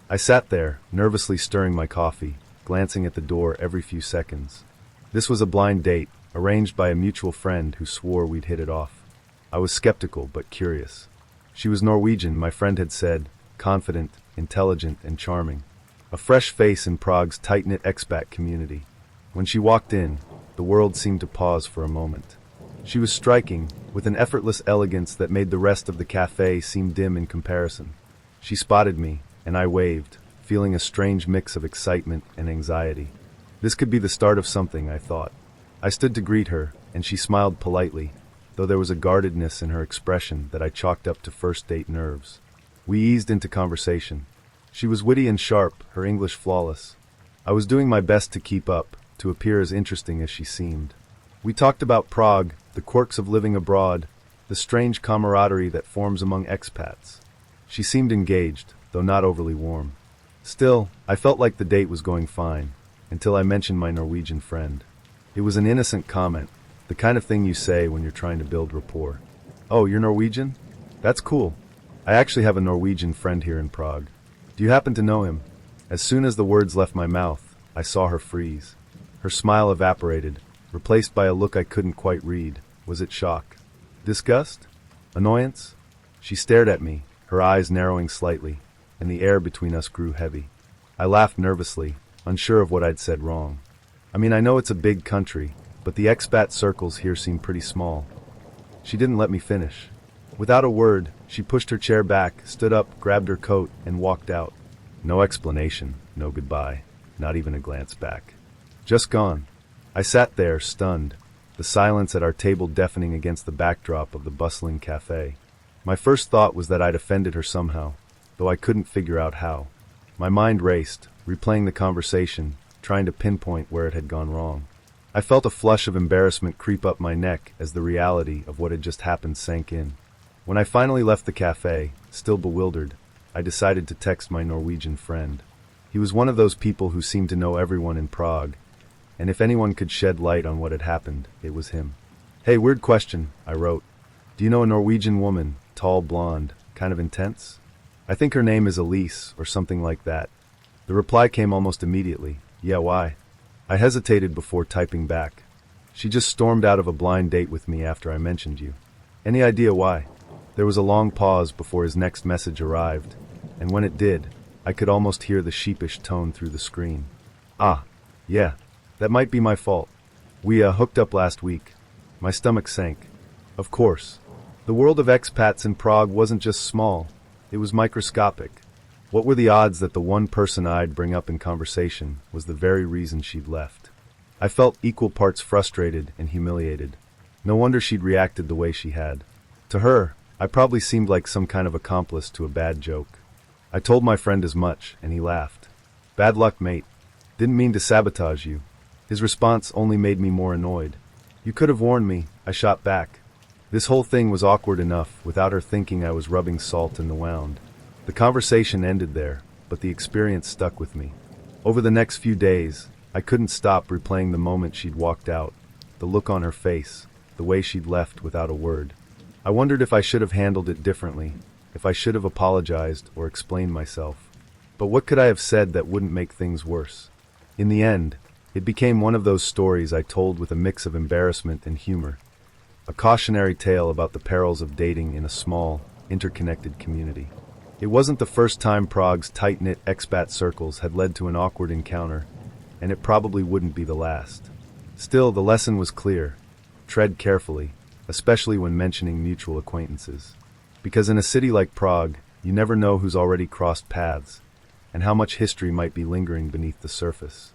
I sat there, nervously stirring my coffee, glancing at the door every few seconds. This was a blind date, arranged by a mutual friend who swore we'd hit it off. I was skeptical but curious. She was Norwegian, my friend had said, confident, intelligent, and charming. A fresh face in Prague's tight-knit expat community. When she walked in, the world seemed to pause for a moment. She was striking, with an effortless elegance that made the rest of the cafe seem dim in comparison. She spotted me, and I waved, feeling a strange mix of excitement and anxiety. This could be the start of something, I thought. I stood to greet her, and she smiled politely, though there was a guardedness in her expression that I chalked up to first-date nerves. We eased into conversation. She was witty and sharp, her English flawless. I was doing my best to keep up, to appear as interesting as she seemed. We talked about Prague, the quirks of living abroad, the strange camaraderie that forms among expats. She seemed engaged, though not overly warm. Still, I felt like the date was going fine, until I mentioned my Norwegian friend. It was an innocent comment, the kind of thing you say when you're trying to build rapport. Oh, you're Norwegian? That's cool. I actually have a Norwegian friend here in Prague. Do you happen to know him? As soon as the words left my mouth, I saw her freeze. Her smile evaporated, replaced by a look I couldn't quite read. Was it shock? Disgust? Annoyance? She stared at me, her eyes narrowing slightly, and the air between us grew heavy. I laughed nervously, unsure of what I'd said wrong. I mean, I know it's a big country, but the expat circles here seem pretty small. She didn't let me finish. Without a word, she pushed her chair back, stood up, grabbed her coat, and walked out. No explanation, no goodbye, not even a glance back. Just gone. I sat there, stunned, the silence at our table deafening against the backdrop of the bustling cafe. My first thought was that I'd offended her somehow, though I couldn't figure out how. My mind raced, replaying the conversation, trying to pinpoint where it had gone wrong. I felt a flush of embarrassment creep up my neck as the reality of what had just happened sank in. When I finally left the cafe, still bewildered, I decided to text my Norwegian friend. He was one of those people who seemed to know everyone in Prague, and if anyone could shed light on what had happened, it was him. Hey, weird question, I wrote. Do you know a Norwegian woman, tall, blonde, kind of intense? I think her name is Elise, or something like that. The reply came almost immediately. Yeah, why? I hesitated before typing back. She just stormed out of a blind date with me after I mentioned you. Any idea why? There was a long pause before his next message arrived, and when it did, I could almost hear the sheepish tone through the screen. Ah, yeah, that might be my fault. We hooked up last week. My stomach sank. Of course. The world of expats in Prague wasn't just small, it was microscopic. What were the odds that the one person I'd bring up in conversation was the very reason she'd left? I felt equal parts frustrated and humiliated. No wonder she'd reacted the way she had. To her, I probably seemed like some kind of accomplice to a bad joke. I told my friend as much, and he laughed. Bad luck, mate. Didn't mean to sabotage you. His response only made me more annoyed. You could have warned me, I shot back. This whole thing was awkward enough without her thinking I was rubbing salt in the wound. The conversation ended there, but the experience stuck with me. Over the next few days, I couldn't stop replaying the moment she'd walked out, the look on her face, the way she'd left without a word. I wondered if I should have handled it differently, if I should have apologized or explained myself. But what could I have said that wouldn't make things worse? In the end, it became one of those stories I told with a mix of embarrassment and humor, a cautionary tale about the perils of dating in a small, interconnected community. It wasn't the first time Prague's tight-knit expat circles had led to an awkward encounter, and it probably wouldn't be the last. Still, the lesson was clear. Tread carefully, especially when mentioning mutual acquaintances. Because in a city like Prague, you never know who's already crossed paths, and how much history might be lingering beneath the surface.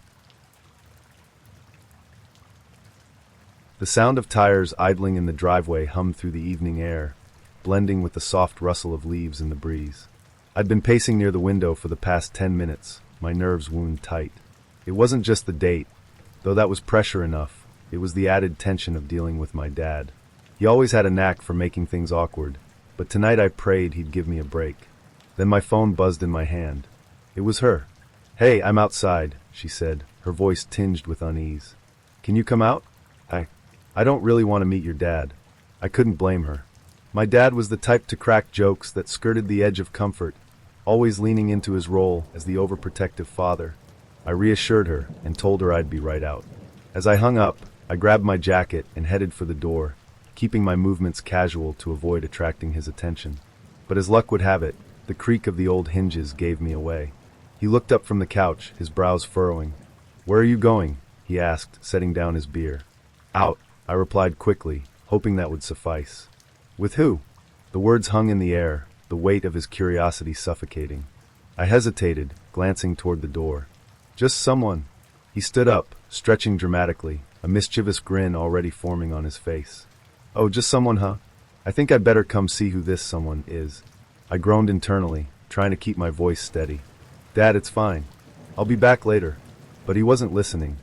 The sound of tires idling in the driveway hummed through the evening air, blending with the soft rustle of leaves in the breeze. I'd been pacing near the window for the past 10 minutes, my nerves wound tight. It wasn't just the date, though that was pressure enough. It was the added tension of dealing with my dad. He always had a knack for making things awkward, but tonight I prayed he'd give me a break. Then my phone buzzed in my hand. It was her. "Hey, I'm outside," she said, her voice tinged with unease. "Can you come out? I don't really want to meet your dad." I couldn't blame her. My dad was the type to crack jokes that skirted the edge of comfort, always leaning into his role as the overprotective father. I reassured her and told her I'd be right out. As I hung up, I grabbed my jacket and headed for the door, keeping my movements casual to avoid attracting his attention. But as luck would have it, the creak of the old hinges gave me away. He looked up from the couch, his brows furrowing. "Where are you going?" he asked, setting down his beer. "Out," I replied quickly, hoping that would suffice. "With who?" The words hung in the air, the weight of his curiosity suffocating. I hesitated, glancing toward the door. "Just someone." He stood up, stretching dramatically, a mischievous grin already forming on his face. "Oh, just someone, huh? I think I'd better come see who this someone is." I groaned internally, trying to keep my voice steady. "Dad, it's fine. I'll be back later." But he wasn't listening.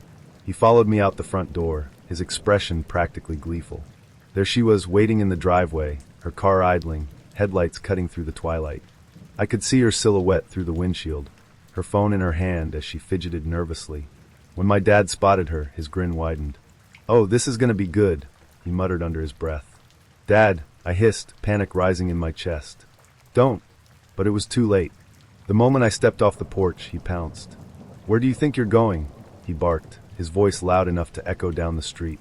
He followed me out the front door, his expression practically gleeful. There she was, waiting in the driveway, her car idling, headlights cutting through the twilight. I could see her silhouette through the windshield, her phone in her hand as she fidgeted nervously. When my dad spotted her, his grin widened. "Oh, this is gonna be good," he muttered under his breath. "Dad," I hissed, panic rising in my chest. "Don't." But it was too late. The moment I stepped off the porch, he pounced. "Where do you think you're going?" he barked, his voice loud enough to echo down the street.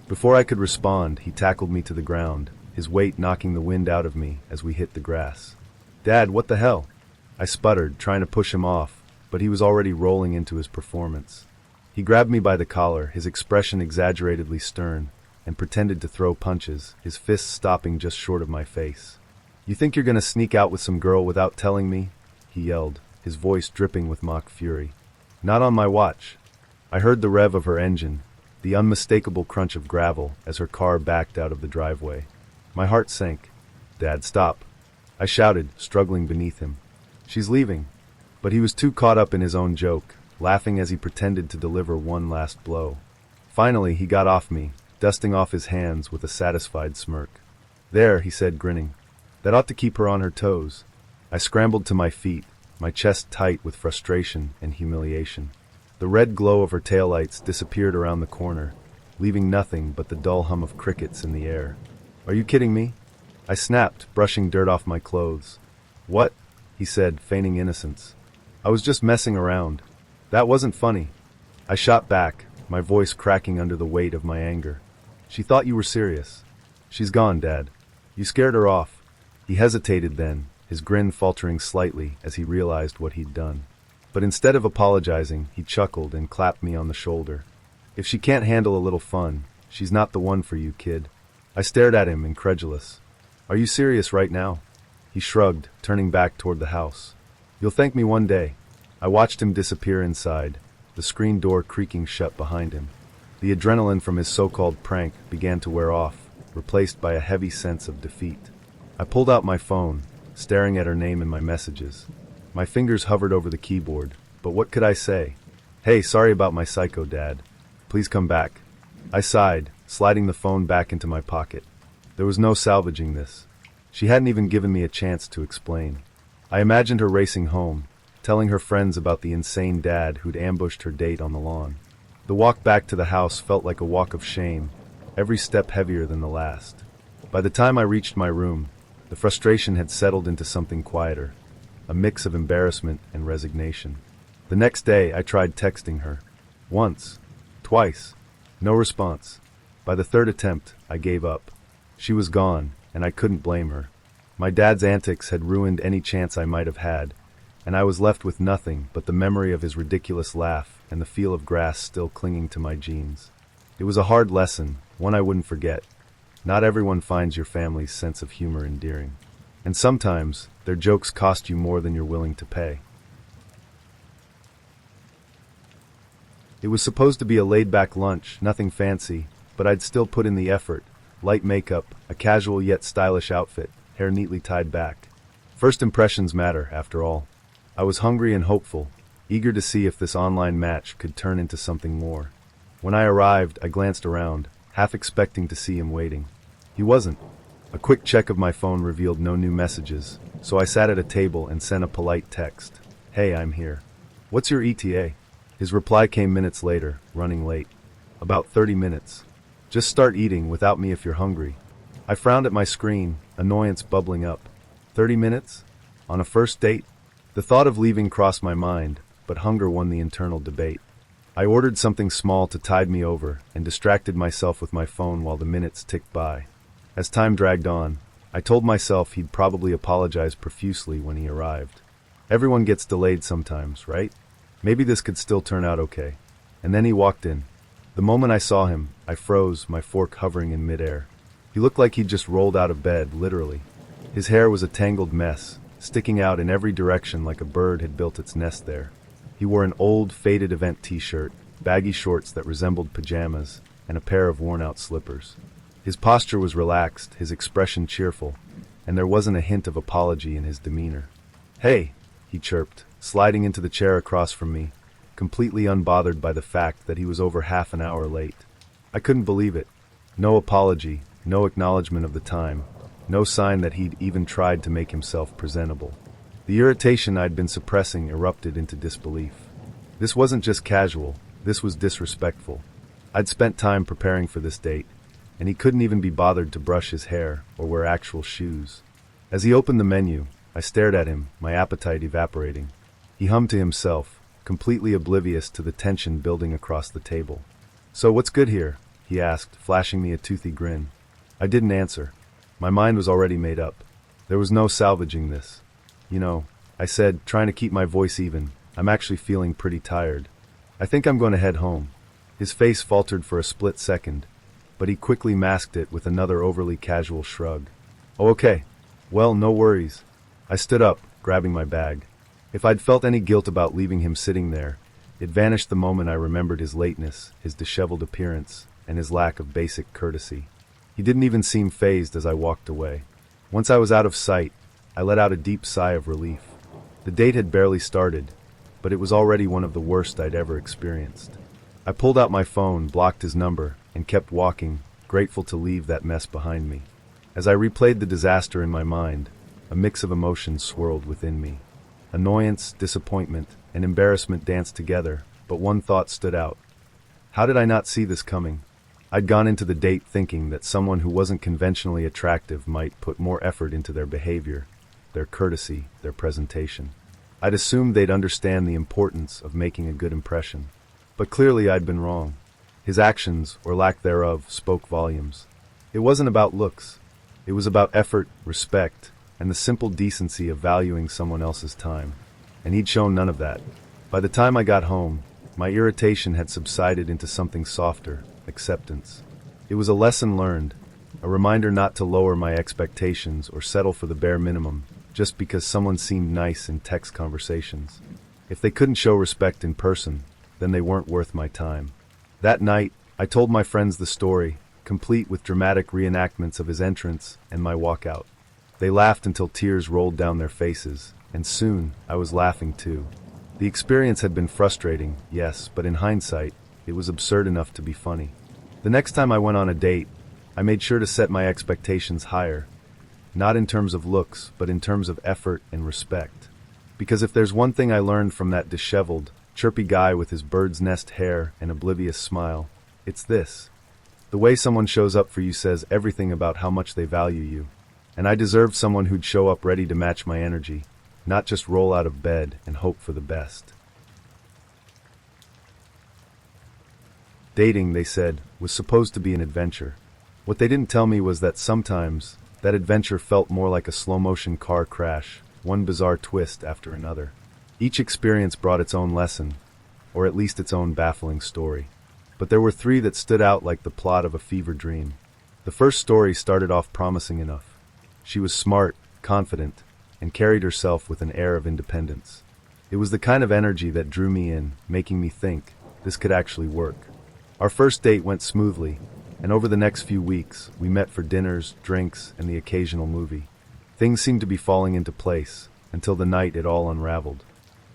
Before I could respond, he tackled me to the ground, his weight knocking the wind out of me as we hit the grass. "Dad, what the hell?" I sputtered, trying to push him off, but he was already rolling into his performance. He grabbed me by the collar, his expression exaggeratedly stern, and pretended to throw punches, his fists stopping just short of my face. "You think you're gonna sneak out with some girl without telling me?" he yelled, his voice dripping with mock fury. "Not on my watch." I heard the rev of her engine, the unmistakable crunch of gravel as her car backed out of the driveway. My heart sank. "Dad, stop," I shouted, struggling beneath him. "She's leaving." But he was too caught up in his own joke, laughing as he pretended to deliver one last blow. Finally, he got off me, dusting off his hands with a satisfied smirk. "There," he said, grinning. "That ought to keep her on her toes." I scrambled to my feet, my chest tight with frustration and humiliation. The red glow of her taillights disappeared around the corner, leaving nothing but the dull hum of crickets in the air. "Are you kidding me?" I snapped, brushing dirt off my clothes. "What?" he said, feigning innocence. "I was just messing around. That wasn't funny." I shot back, my voice cracking under the weight of my anger. "She thought you were serious." "She's gone, Dad. You scared her off." He hesitated then, his grin faltering slightly as he realized what he'd done. But instead of apologizing, he chuckled and clapped me on the shoulder. "If she can't handle a little fun, she's not the one for you, kid." I stared at him, incredulous. "Are you serious right now?" He shrugged, turning back toward the house. "You'll thank me one day." I watched him disappear inside, the screen door creaking shut behind him. The adrenaline from his so-called prank began to wear off, replaced by a heavy sense of defeat. I pulled out my phone, staring at her name in my messages. My fingers hovered over the keyboard, but what could I say? "Hey, sorry about my psycho dad. Please come back." I sighed, sliding the phone back into my pocket. There was no salvaging this. She hadn't even given me a chance to explain. I imagined her racing home, telling her friends about the insane dad who'd ambushed her date on the lawn. The walk back to the house felt like a walk of shame, every step heavier than the last. By the time I reached my room, the frustration had settled into something quieter, a mix of embarrassment and resignation. The next day, I tried texting her. Once. Twice. No response. By the third attempt, I gave up. She was gone, and I couldn't blame her. My dad's antics had ruined any chance I might have had, and I was left with nothing but the memory of his ridiculous laugh and the feel of grass still clinging to my jeans. It was a hard lesson, one I wouldn't forget. Not everyone finds your family's sense of humor endearing. And sometimes, their jokes cost you more than you're willing to pay. It was supposed to be a laid-back lunch, nothing fancy, but I'd still put in the effort. Light makeup, a casual yet stylish outfit, hair neatly tied back. First impressions matter, after all. I was hungry and hopeful, eager to see if this online match could turn into something more. When I arrived, I glanced around, half expecting to see him waiting. He wasn't. A quick check of my phone revealed no new messages, so I sat at a table and sent a polite text. "Hey, I'm here. What's your ETA?" His reply came minutes later, running late. "About 30 minutes. Just start eating without me if you're hungry." I frowned at my screen, annoyance bubbling up. 30 minutes? On a first date? The thought of leaving crossed my mind, but hunger won the internal debate. I ordered something small to tide me over and distracted myself with my phone while the minutes ticked by. As time dragged on, I told myself he'd probably apologize profusely when he arrived. Everyone gets delayed sometimes, right? Maybe this could still turn out okay. And then he walked in. The moment I saw him, I froze, my fork hovering in midair. He looked like he'd just rolled out of bed, literally. His hair was a tangled mess, sticking out in every direction like a bird had built its nest there. He wore an old, faded event t-shirt, baggy shorts that resembled pajamas, and a pair of worn-out slippers. His posture was relaxed, his expression cheerful, and there wasn't a hint of apology in his demeanor. "Hey," he chirped, sliding into the chair across from me, completely unbothered by the fact that he was over half an hour late. I couldn't believe it. No apology, no acknowledgement of the time, no sign that he'd even tried to make himself presentable. The irritation I'd been suppressing erupted into disbelief. This wasn't just casual, this was disrespectful. I'd spent time preparing for this date, and he couldn't even be bothered to brush his hair or wear actual shoes. As he opened the menu, I stared at him, my appetite evaporating. He hummed to himself, completely oblivious to the tension building across the table. "So what's good here?" he asked, flashing me a toothy grin. I didn't answer. My mind was already made up. There was no salvaging this. "You know," I said, trying to keep my voice even, "I'm actually feeling pretty tired. I think I'm going to head home." His face faltered for a split second, but he quickly masked it with another overly casual shrug. "Oh, okay. Well, no worries." I stood up, grabbing my bag. If I'd felt any guilt about leaving him sitting there, it vanished the moment I remembered his lateness, his disheveled appearance, and his lack of basic courtesy. He didn't even seem fazed as I walked away. Once I was out of sight, I let out a deep sigh of relief. The date had barely started, but it was already one of the worst I'd ever experienced. I pulled out my phone, blocked his number, and kept walking, grateful to leave that mess behind me. As I replayed the disaster in my mind, a mix of emotions swirled within me. Annoyance, disappointment, and embarrassment danced together, but one thought stood out. How did I not see this coming? I'd gone into the date thinking that someone who wasn't conventionally attractive might put more effort into their behavior, their courtesy, their presentation. I'd assumed they'd understand the importance of making a good impression. But clearly I'd been wrong. His actions, or lack thereof, spoke volumes. It wasn't about looks. It was about effort, respect, and the simple decency of valuing someone else's time. And he'd shown none of that. By the time I got home, my irritation had subsided into something softer, acceptance. It was a lesson learned, a reminder not to lower my expectations or settle for the bare minimum, just because someone seemed nice in text conversations. If they couldn't show respect in person, then they weren't worth my time. That night, I told my friends the story, complete with dramatic reenactments of his entrance and my walkout. They laughed until tears rolled down their faces, and soon I was laughing too. The experience had been frustrating, yes, but in hindsight, it was absurd enough to be funny. The next time I went on a date, I made sure to set my expectations higher, not in terms of looks, but in terms of effort and respect. Because if there's one thing I learned from that disheveled, chirpy guy with his bird's nest hair and oblivious smile, it's this. The way someone shows up for you says everything about how much they value you. And I deserved someone who'd show up ready to match my energy, not just roll out of bed and hope for the best. Dating, they said, was supposed to be an adventure. What they didn't tell me was that sometimes That adventure felt more like a slow-motion car crash, one bizarre twist after another. Each experience brought its own lesson, or at least its own baffling story. But there were three that stood out like the plot of a fever dream. The first story started off promising enough. She was smart, confident, and carried herself with an air of independence. It was the kind of energy that drew me in, making me think, this could actually work. Our first date went smoothly, and over the next few weeks, we met for dinners, drinks, and the occasional movie. Things seemed to be falling into place, until the night it all unraveled.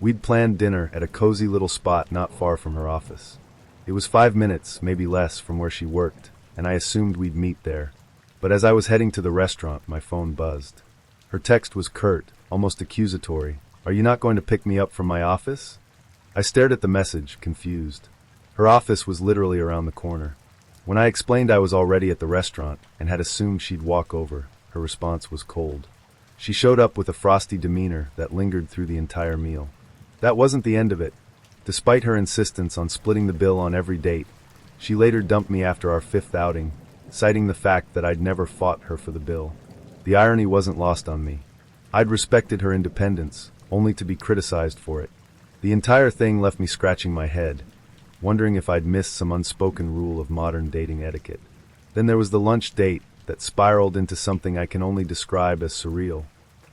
We'd planned dinner at a cozy little spot not far from her office. It was 5 minutes, maybe less, from where she worked, and I assumed we'd meet there. But as I was heading to the restaurant, my phone buzzed. Her text was curt, almost accusatory. "Are you not going to pick me up from my office?" I stared at the message, confused. Her office was literally around the corner. When I explained I was already at the restaurant and had assumed she'd walk over, her response was cold. She showed up with a frosty demeanor that lingered through the entire meal. That wasn't the end of it. Despite her insistence on splitting the bill on every date, she later dumped me after our 5th outing, citing the fact that I'd never fought her for the bill. The irony wasn't lost on me. I'd respected her independence, only to be criticized for it. The entire thing left me scratching my head, wondering if I'd missed some unspoken rule of modern dating etiquette. Then there was the lunch date that spiraled into something I can only describe as surreal.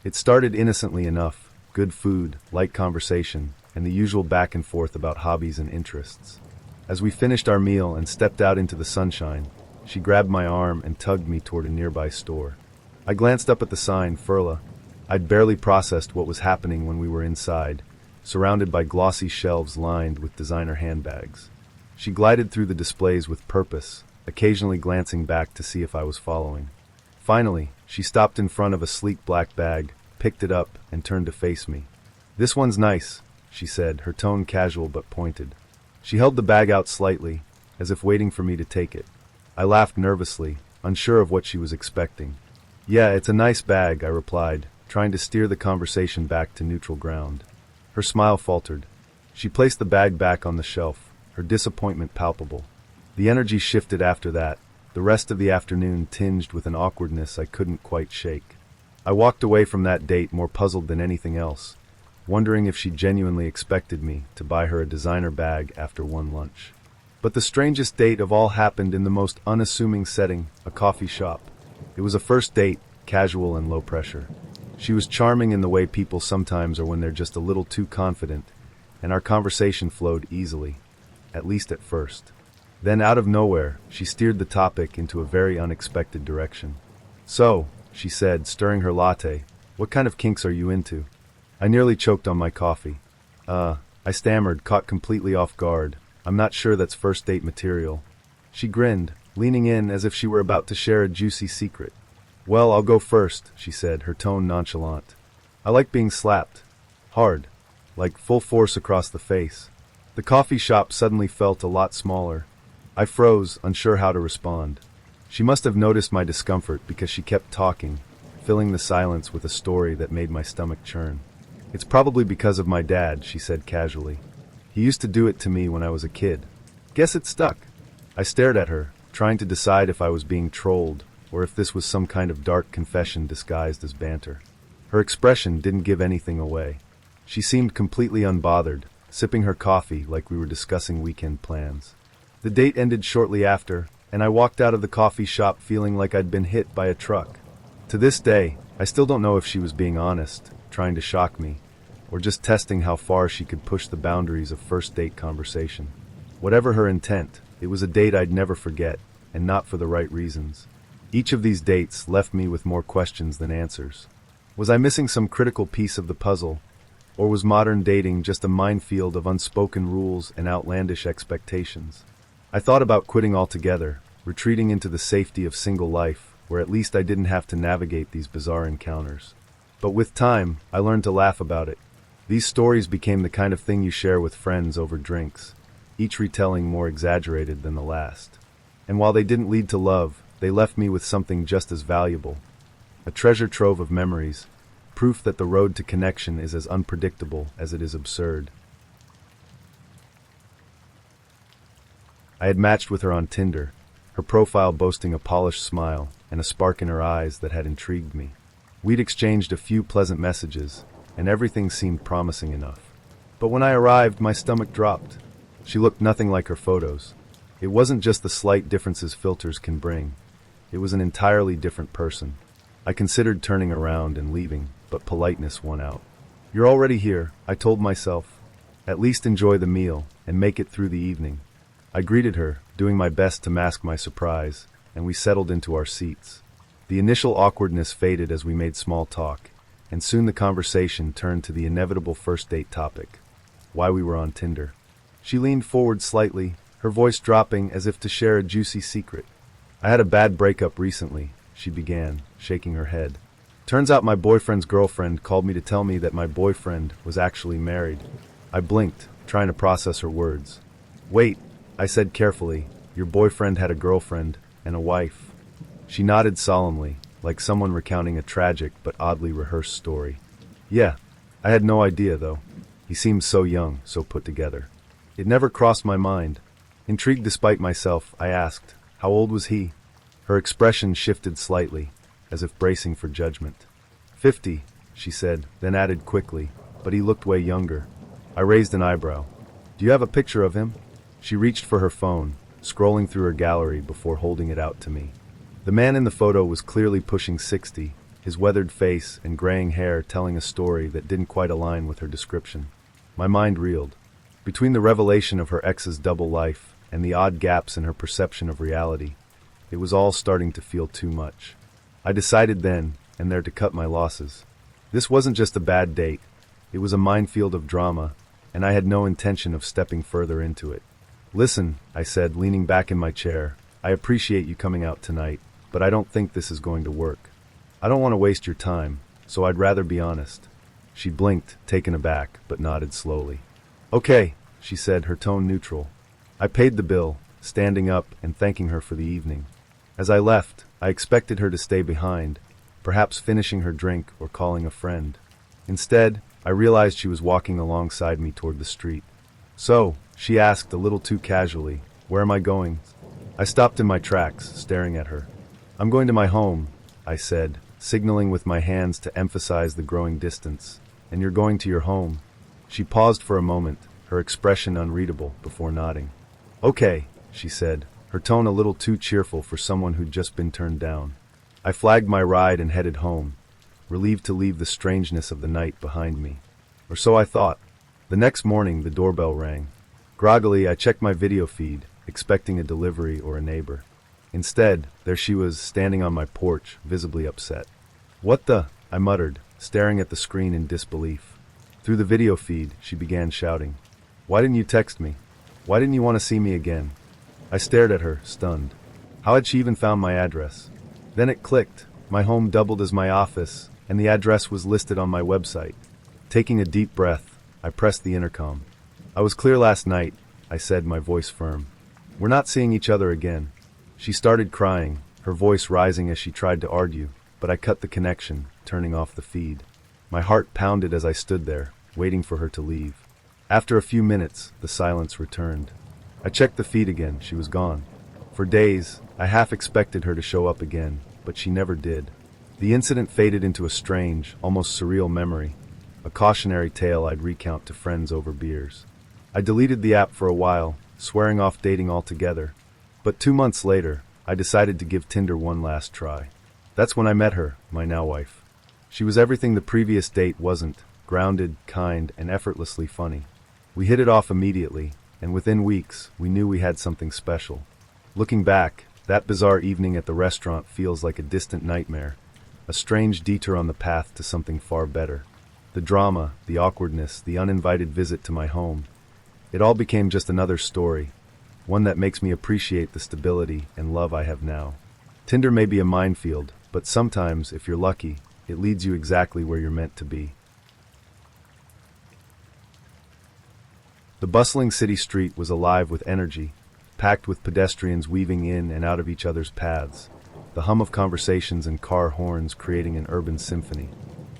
It started innocently enough: good food, light conversation, and the usual back and forth about hobbies and interests. As we finished our meal and stepped out into the sunshine, she grabbed my arm and tugged me toward a nearby store. I glanced up at the sign, Furla. I'd barely processed what was happening when we were inside, surrounded by glossy shelves lined with designer handbags. She glided through the displays with purpose, occasionally glancing back to see if I was following. Finally, she stopped in front of a sleek black bag, picked it up, and turned to face me. "This one's nice," she said, her tone casual but pointed. She held the bag out slightly, as if waiting for me to take it. I laughed nervously, unsure of what she was expecting. "Yeah, it's a nice bag," I replied, trying to steer the conversation back to neutral ground. Her smile faltered. She placed the bag back on the shelf, her disappointment palpable. The energy shifted after that, the rest of the afternoon tinged with an awkwardness I couldn't quite shake. I walked away from that date more puzzled than anything else, wondering if she genuinely expected me to buy her a designer bag after one lunch. But the strangest date of all happened in the most unassuming setting, a coffee shop. It was a first date, casual and low pressure. She was charming in the way people sometimes are when they're just a little too confident, and our conversation flowed easily, at least at first. Then out of nowhere, she steered the topic into a very unexpected direction. "So," she said, stirring her latte, "what kind of kinks are you into?" I nearly choked on my coffee. I stammered, caught completely off guard. "I'm not sure that's first date material." She grinned, leaning in as if she were about to share a juicy secret. "Well, I'll go first," she said, her tone nonchalant. "I like being slapped. Hard. Like full force across the face." The coffee shop suddenly felt a lot smaller. I froze, unsure how to respond. She must have noticed my discomfort because she kept talking, filling the silence with a story that made my stomach churn. "It's probably because of my dad," she said casually. "He used to do it to me when I was a kid. Guess it stuck." I stared at her, trying to decide if I was being trolled or if this was some kind of dark confession disguised as banter. Her expression didn't give anything away. She seemed completely unbothered, sipping her coffee like we were discussing weekend plans. The date ended shortly after, and I walked out of the coffee shop feeling like I'd been hit by a truck. To this day, I still don't know if she was being honest, trying to shock me, or just testing how far she could push the boundaries of first date conversation. Whatever her intent, it was a date I'd never forget, and not for the right reasons. Each of these dates left me with more questions than answers. Was I missing some critical piece of the puzzle, or was modern dating just a minefield of unspoken rules and outlandish expectations? I thought about quitting altogether, retreating into the safety of single life, where at least I didn't have to navigate these bizarre encounters. But with time, I learned to laugh about it. These stories became the kind of thing you share with friends over drinks, each retelling more exaggerated than the last. And while they didn't lead to love, they left me with something just as valuable. A treasure trove of memories, proof that the road to connection is as unpredictable as it is absurd. I had matched with her on Tinder, her profile boasting a polished smile, and a spark in her eyes that had intrigued me. We'd exchanged a few pleasant messages, and everything seemed promising enough. But when I arrived, my stomach dropped. She looked nothing like her photos. It wasn't just the slight differences filters can bring. It was an entirely different person. I considered turning around and leaving, but politeness won out. "You're already here," I told myself. "At least enjoy the meal and make it through the evening." I greeted her, doing my best to mask my surprise, and we settled into our seats. The initial awkwardness faded as we made small talk, and soon the conversation turned to the inevitable first date topic: why we were on Tinder. She leaned forward slightly, her voice dropping as if to share a juicy secret. "I had a bad breakup recently," she began, shaking her head. "Turns out my boyfriend's girlfriend called me to tell me that my boyfriend was actually married." I blinked, trying to process her words. "Wait," I said carefully, "your boyfriend had a girlfriend and a wife?" She nodded solemnly, like someone recounting a tragic but oddly rehearsed story. "Yeah, I had no idea, though. He seemed so young, so put together. It never crossed my mind." Intrigued despite myself, I asked, "How old was he?" Her expression shifted slightly, as if bracing for judgment. 50, she said, then added quickly, "But he looked way younger." I raised an eyebrow. "Do you have a picture of him?" She reached for her phone, scrolling through her gallery before holding it out to me. The man in the photo was clearly pushing 60, his weathered face and graying hair telling a story that didn't quite align with her description. My mind reeled. Between the revelation of her ex's double life and the odd gaps in her perception of reality, it was all starting to feel too much. I decided then and there to cut my losses. This wasn't just a bad date, it was a minefield of drama, and I had no intention of stepping further into it. "Listen," I said, leaning back in my chair, "I appreciate you coming out tonight, but I don't think this is going to work. I don't want to waste your time, so I'd rather be honest." She blinked, taken aback, but nodded slowly. "Okay," she said, her tone neutral. I paid the bill, standing up and thanking her for the evening. As I left, I expected her to stay behind, perhaps finishing her drink or calling a friend. Instead, I realized she was walking alongside me toward the street. "So," she asked a little too casually, "where am I going?" I stopped in my tracks, staring at her. "I'm going to my home," I said, signaling with my hands to emphasize the growing distance. "And you're going to your home?" She paused for a moment, her expression unreadable, before nodding. "Okay," she said, her tone a little too cheerful for someone who'd just been turned down. I flagged my ride and headed home, relieved to leave the strangeness of the night behind me. Or so I thought. The next morning, the doorbell rang. Groggily, I checked my video feed, expecting a delivery or a neighbor. Instead, there she was, standing on my porch, visibly upset. "What the?" I muttered, staring at the screen in disbelief. Through the video feed, she began shouting. "Why didn't you text me? Why didn't you want to see me again?" I stared at her, stunned. How had she even found my address? Then it clicked. My home doubled as my office, and the address was listed on my website. Taking a deep breath, I pressed the intercom. "I was clear last night," I said, my voice firm. "We're not seeing each other again." She started crying, her voice rising as she tried to argue, but I cut the connection, turning off the feed. My heart pounded as I stood there, waiting for her to leave. After a few minutes, the silence returned. I checked the feed again. She was gone. For days, I half expected her to show up again, but she never did. The incident faded into a strange, almost surreal memory, a cautionary tale I'd recount to friends over beers. I deleted the app for a while, swearing off dating altogether. But 2 months later, I decided to give Tinder one last try. That's when I met her, my now wife. She was everything the previous date wasn't: grounded, kind, and effortlessly funny. We hit it off immediately, and within weeks, we knew we had something special. Looking back, that bizarre evening at the restaurant feels like a distant nightmare, a strange detour on the path to something far better. The drama, the awkwardness, the uninvited visit to my home, it all became just another story, one that makes me appreciate the stability and love I have now. Tinder may be a minefield, but sometimes, if you're lucky, it leads you exactly where you're meant to be. The bustling city street was alive with energy, packed with pedestrians weaving in and out of each other's paths, the hum of conversations and car horns creating an urban symphony.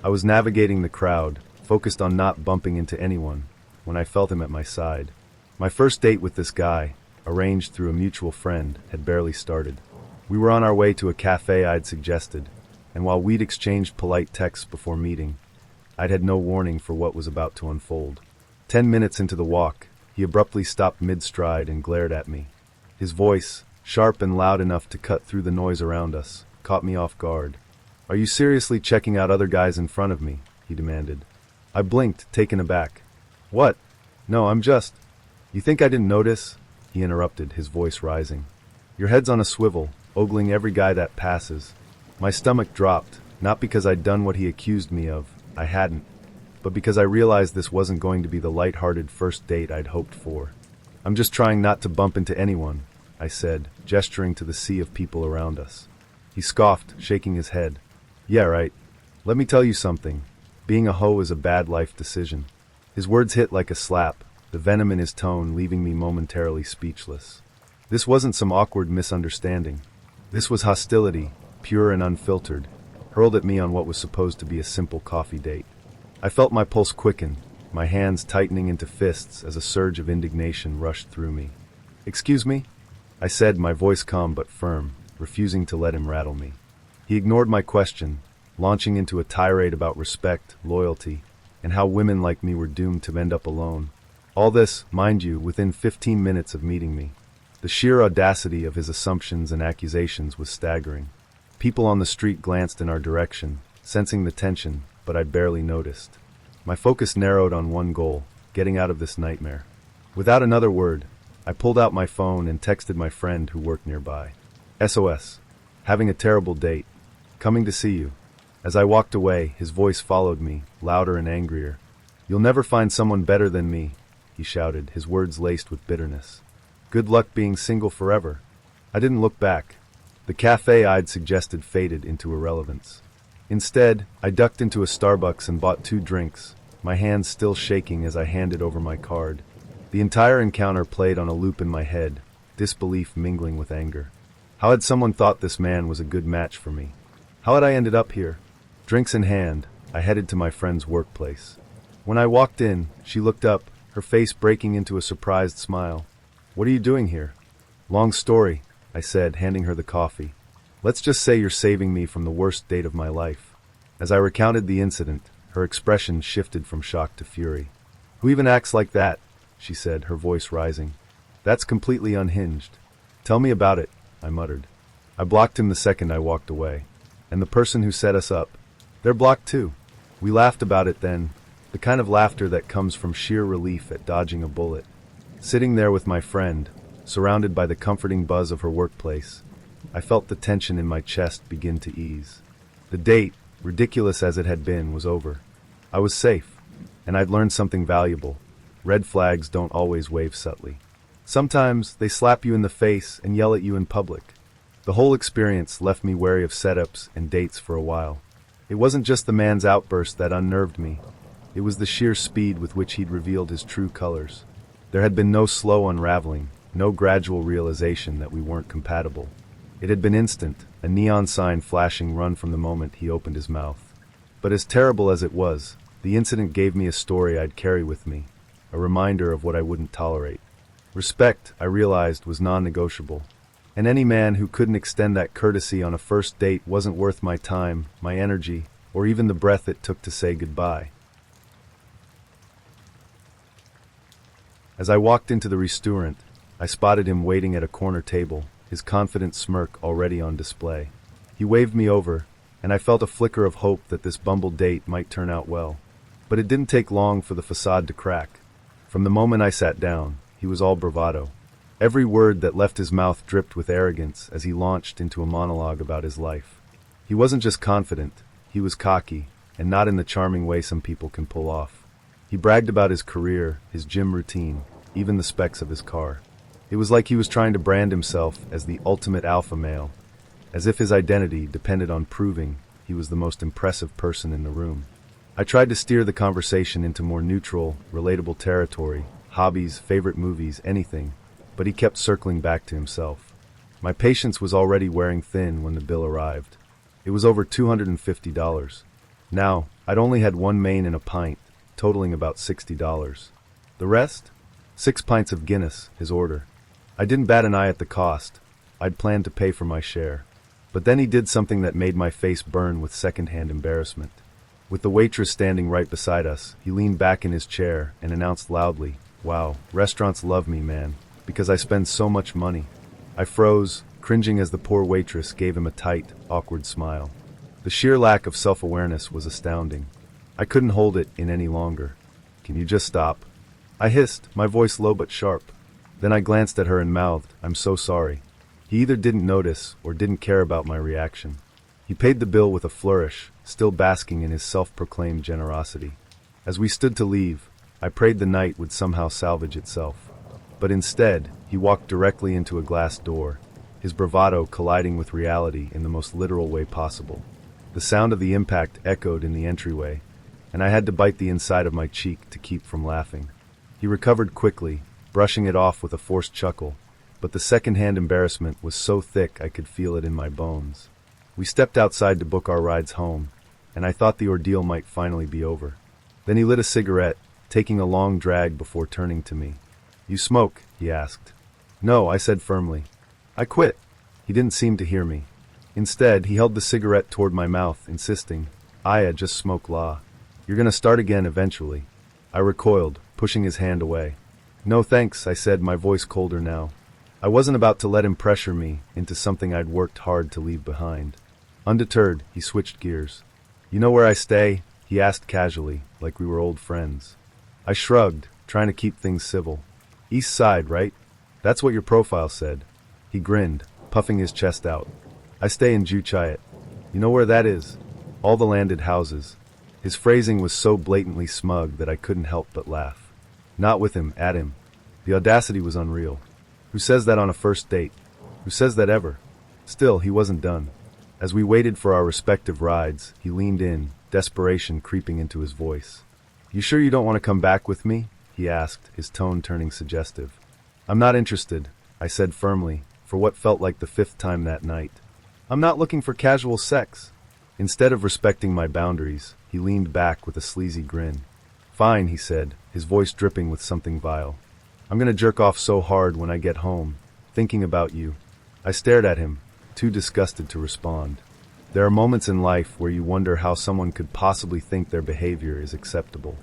I was navigating the crowd, focused on not bumping into anyone, when I felt him at my side. My first date with this guy, arranged through a mutual friend, had barely started. We were on our way to a cafe I'd suggested, and while we'd exchanged polite texts before meeting, I'd had no warning for what was about to unfold. 10 minutes into the walk, he abruptly stopped mid-stride and glared at me. His voice, sharp and loud enough to cut through the noise around us, caught me off guard. "Are you seriously checking out other guys in front of me?" he demanded. I blinked, taken aback. "What? No, I'm just—" "You think I didn't notice?" he interrupted, his voice rising. "Your head's on a swivel, ogling every guy that passes." My stomach dropped, not because I'd done what he accused me of, I hadn't, but because I realized this wasn't going to be the light-hearted first date I'd hoped for. "I'm just trying not to bump into anyone," I said, gesturing to the sea of people around us. He scoffed, shaking his head. "Yeah, right. Let me tell you something. Being a hoe is a bad life decision." His words hit like a slap, the venom in his tone leaving me momentarily speechless. This wasn't some awkward misunderstanding. This was hostility, pure and unfiltered, hurled at me on what was supposed to be a simple coffee date. I felt my pulse quicken, my hands tightening into fists as a surge of indignation rushed through me. "Excuse me?" I said, my voice calm but firm, refusing to let him rattle me. He ignored my question, launching into a tirade about respect, loyalty, and how women like me were doomed to end up alone. All this, mind you, within 15 minutes of meeting me. The sheer audacity of his assumptions and accusations was staggering. People on the street glanced in our direction, sensing the tension, but I barely noticed. My focus narrowed on one goal, getting out of this nightmare. Without another word, I pulled out my phone and texted my friend who worked nearby. "SOS. Having a terrible date. Coming to see you." As I walked away, his voice followed me, louder and angrier. "You'll never find someone better than me," he shouted, his words laced with bitterness. "Good luck being single forever." I didn't look back. The cafe I'd suggested faded into irrelevance. Instead, I ducked into a Starbucks and bought 2 drinks, my hands still shaking as I handed over my card. The entire encounter played on a loop in my head, disbelief mingling with anger. How had someone thought this man was a good match for me? How had I ended up here? Drinks in hand, I headed to my friend's workplace. When I walked in, she looked up, her face breaking into a surprised smile. "What are you doing here?" "Long story," I said, handing her the coffee. "Let's just say you're saving me from the worst date of my life." As I recounted the incident, her expression shifted from shock to fury. "Who even acts like that?" she said, her voice rising. "That's completely unhinged." "Tell me about it," I muttered. I blocked him the second I walked away. "And the person who set us up? They're blocked too." We laughed about it then, the kind of laughter that comes from sheer relief at dodging a bullet. Sitting there with my friend, surrounded by the comforting buzz of her workplace, I felt the tension in my chest begin to ease. The date, ridiculous as it had been, was over. I was safe, and I'd learned something valuable. Red flags don't always wave subtly. Sometimes they slap you in the face and yell at you in public. The whole experience left me wary of setups and dates for a while. It wasn't just the man's outburst that unnerved me. It was the sheer speed with which he'd revealed his true colors. There had been no slow unraveling, no gradual realization that we weren't compatible. It had been instant, a neon sign flashing run from the moment he opened his mouth. But as terrible as it was, the incident gave me a story I'd carry with me, a reminder of what I wouldn't tolerate. Respect, I realized, was non-negotiable. And any man who couldn't extend that courtesy on a first date wasn't worth my time, my energy, or even the breath it took to say goodbye. As I walked into the restaurant, I spotted him waiting at a corner table, his confident smirk already on display. He waved me over, and I felt a flicker of hope that this bumble date might turn out well. But it didn't take long for the facade to crack. From the moment I sat down, he was all bravado. Every word that left his mouth dripped with arrogance as he launched into a monologue about his life. He wasn't just confident, he was cocky, and not in the charming way some people can pull off. He bragged about his career, his gym routine, even the specs of his car. It was like he was trying to brand himself as the ultimate alpha male, as if his identity depended on proving he was the most impressive person in the room. I tried to steer the conversation into more neutral, relatable territory, hobbies, favorite movies, anything, but he kept circling back to himself. My patience was already wearing thin when the bill arrived. It was over $250. Now, I'd only had one main and a pint, totaling about $60. The rest? 6 pints of Guinness, his order. I didn't bat an eye at the cost. I'd planned to pay for my share. But then he did something that made my face burn with secondhand embarrassment. With the waitress standing right beside us, he leaned back in his chair and announced loudly, "Wow, restaurants love me, man, because I spend so much money." I froze, cringing as the poor waitress gave him a tight, awkward smile. The sheer lack of self-awareness was astounding. I couldn't hold it in any longer. "Can you just stop?" I hissed, my voice low but sharp. Then I glanced at her and mouthed, "I'm so sorry." He either didn't notice or didn't care about my reaction. He paid the bill with a flourish, still basking in his self-proclaimed generosity. As we stood to leave, I prayed the night would somehow salvage itself. But instead, he walked directly into a glass door, his bravado colliding with reality in the most literal way possible. The sound of the impact echoed in the entryway, and I had to bite the inside of my cheek to keep from laughing. He recovered quickly, brushing it off with a forced chuckle, but the second-hand embarrassment was so thick I could feel it in my bones. We stepped outside to book our rides home, and I thought the ordeal might finally be over. Then he lit a cigarette, taking a long drag before turning to me. "You smoke?" he asked. "No," I said firmly. "I quit." He didn't seem to hear me. Instead, he held the cigarette toward my mouth, insisting, "I just smoke la. You're gonna start again eventually." I recoiled, pushing his hand away. "No thanks," I said, my voice colder now. I wasn't about to let him pressure me into something I'd worked hard to leave behind. Undeterred, he switched gears. "You know where I stay?" he asked casually, like we were old friends. I shrugged, trying to keep things civil. "East Side, right? That's what your profile said." He grinned, puffing his chest out. "I stay in Juchayat. You know where that is? All the landed houses." His phrasing was so blatantly smug that I couldn't help but laugh. Not with him, at him. The audacity was unreal. Who says that on a first date? Who says that ever? Still, he wasn't done. As we waited for our respective rides, he leaned in, desperation creeping into his voice. "You sure you don't want to come back with me?" he asked, his tone turning suggestive. "I'm not interested," I said firmly, for what felt like the fifth time that night. "I'm not looking for casual sex." Instead of respecting my boundaries, he leaned back with a sleazy grin. "Fine," he said, his voice dripping with something vile. "I'm gonna jerk off so hard when I get home, thinking about you." I stared at him, too disgusted to respond. There are moments in life where you wonder how someone could possibly think their behavior is acceptable.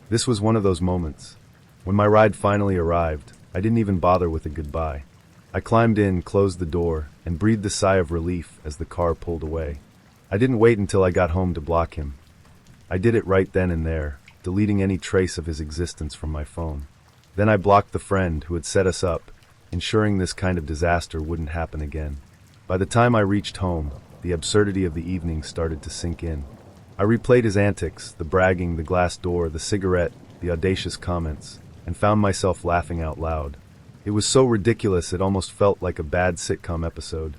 This was one of those moments. When my ride finally arrived, I didn't even bother with a goodbye. I climbed in, closed the door, and breathed a sigh of relief as the car pulled away. I didn't wait until I got home to block him. I did it right then and there, deleting any trace of his existence from my phone. Then I blocked the friend who had set us up, ensuring this kind of disaster wouldn't happen again. By the time I reached home, the absurdity of the evening started to sink in. I replayed his antics, the bragging, the glass door, the cigarette, the audacious comments, and found myself laughing out loud. It was so ridiculous it almost felt like a bad sitcom episode.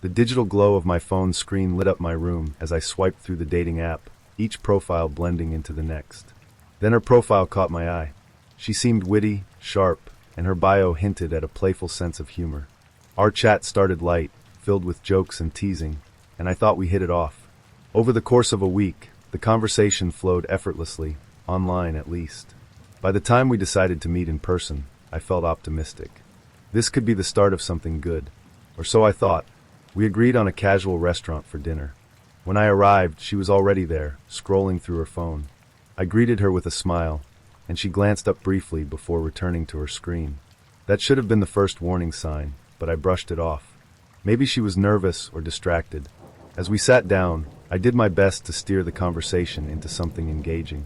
The digital glow of my phone's screen lit up my room as I swiped through the dating app, each profile blending into the next. Then her profile caught my eye. She seemed witty, sharp, and her bio hinted at a playful sense of humor. Our chat started light, filled with jokes and teasing, and I thought we hit it off. Over the course of a week, the conversation flowed effortlessly, online at least. By the time we decided to meet in person, I felt optimistic. This could be the start of something good. Or so I thought. We agreed on a casual restaurant for dinner. When I arrived, she was already there, scrolling through her phone. I greeted her with a smile, and she glanced up briefly before returning to her screen. That should have been the first warning sign, but I brushed it off. Maybe she was nervous or distracted. As we sat down, I did my best to steer the conversation into something engaging.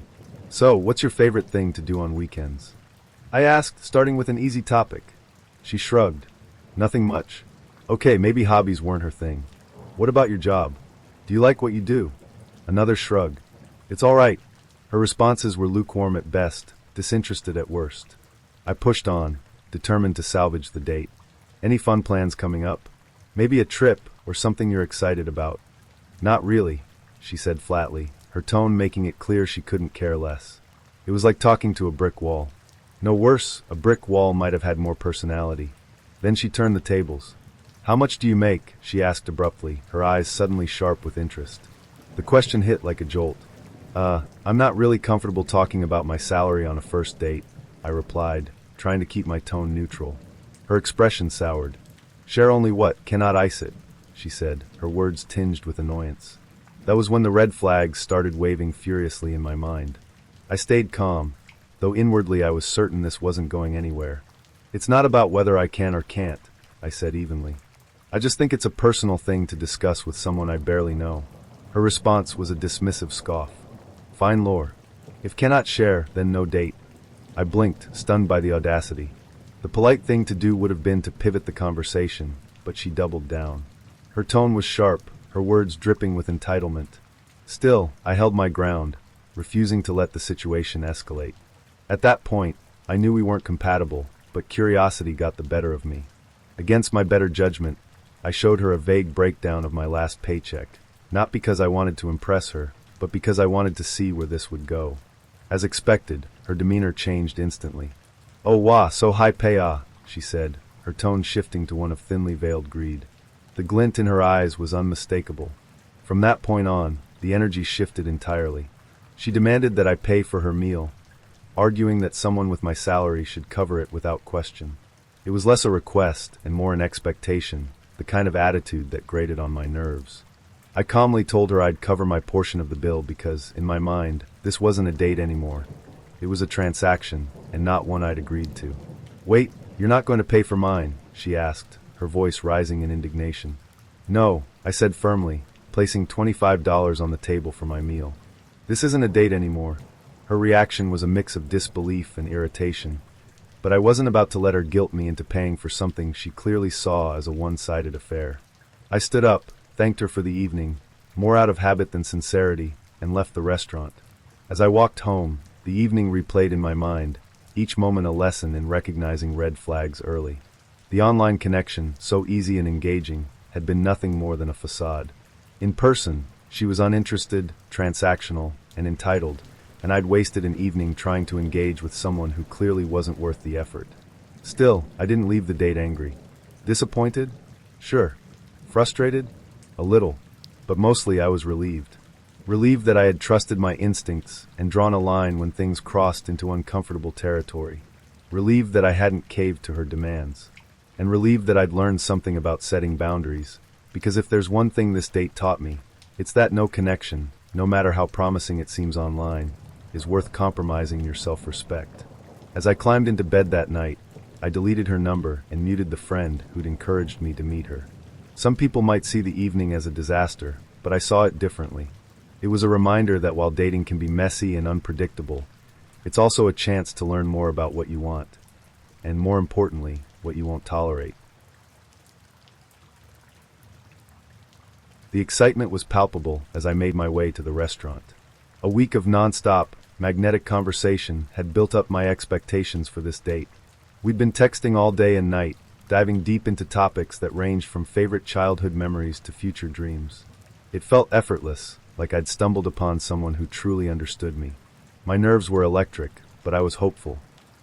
"So, what's your favorite thing to do on weekends?" I asked, starting with an easy topic. She shrugged. "Nothing much." Okay, maybe hobbies weren't her thing. "What about your job? Do you like what you do?" Another shrug. "It's all right." Her responses were lukewarm at best, disinterested at worst. I pushed on, determined to salvage the date. "Any fun plans coming up? Maybe a trip or something you're excited about?" "Not really," she said flatly, her tone making it clear she couldn't care less. It was like talking to a brick wall. No worse, a brick wall might have had more personality. Then she turned the tables. "How much do you make?" she asked abruptly, her eyes suddenly sharp with interest. The question hit like a jolt. I'm not really comfortable talking about my salary on a first date," I replied, trying to keep my tone neutral. Her expression soured. "Share only what, cannot ice it," she said, her words tinged with annoyance. That was when the red flags started waving furiously in my mind. I stayed calm, though inwardly I was certain this wasn't going anywhere. "It's not about whether I can or can't," I said evenly. "I just think it's a personal thing to discuss with someone I barely know." Her response was a dismissive scoff. "Fine lore. If cannot share, then no date." I blinked, stunned by the audacity. The polite thing to do would have been to pivot the conversation, but she doubled down. Her tone was sharp, her words dripping with entitlement. Still, I held my ground, refusing to let the situation escalate. At that point, I knew we weren't compatible, but curiosity got the better of me. Against my better judgment, I showed her a vague breakdown of my last paycheck, not because I wanted to impress her, but because I wanted to see where this would go. As expected, her demeanor changed instantly. "Oh wah, so high pay ah," she said, her tone shifting to one of thinly veiled greed. The glint in her eyes was unmistakable. From that point on, the energy shifted entirely. She demanded that I pay for her meal, arguing that someone with my salary should cover it without question. It was less a request and more an expectation, the kind of attitude that grated on my nerves. I calmly told her I'd cover my portion of the bill because, in my mind, this wasn't a date anymore. It was a transaction, and not one I'd agreed to. "Wait, you're not going to pay for mine?" she asked, her voice rising in indignation. "No," I said firmly, placing $25 on the table for my meal. "This isn't a date anymore." Her reaction was a mix of disbelief and irritation, but I wasn't about to let her guilt me into paying for something she clearly saw as a one-sided affair. I stood up, thanked her for the evening, more out of habit than sincerity, and left the restaurant. As I walked home, the evening replayed in my mind, each moment a lesson in recognizing red flags early. The online connection, so easy and engaging, had been nothing more than a facade. In person, she was uninterested, transactional, and entitled, and I'd wasted an evening trying to engage with someone who clearly wasn't worth the effort. Still, I didn't leave the date angry. Disappointed? Sure. Frustrated? A little. But mostly I was relieved. Relieved that I had trusted my instincts and drawn a line when things crossed into uncomfortable territory. Relieved that I hadn't caved to her demands. And relieved that I'd learned something about setting boundaries, because if there's one thing this date taught me, it's that no connection, no matter how promising it seems online, is worth compromising your self-respect. As I climbed into bed that night, I deleted her number and muted the friend who'd encouraged me to meet her. Some people might see the evening as a disaster, but I saw it differently. It was a reminder that while dating can be messy and unpredictable, it's also a chance to learn more about what you want, and more importantly, what you won't tolerate. The excitement was palpable as I made my way to the restaurant. A week of non-stop, magnetic conversation had built up my expectations for this date. We'd been texting all day and night, diving deep into topics that ranged from favorite childhood memories to future dreams. It felt effortless, like I'd stumbled upon someone who truly understood me. My nerves were electric, but I was hopeful.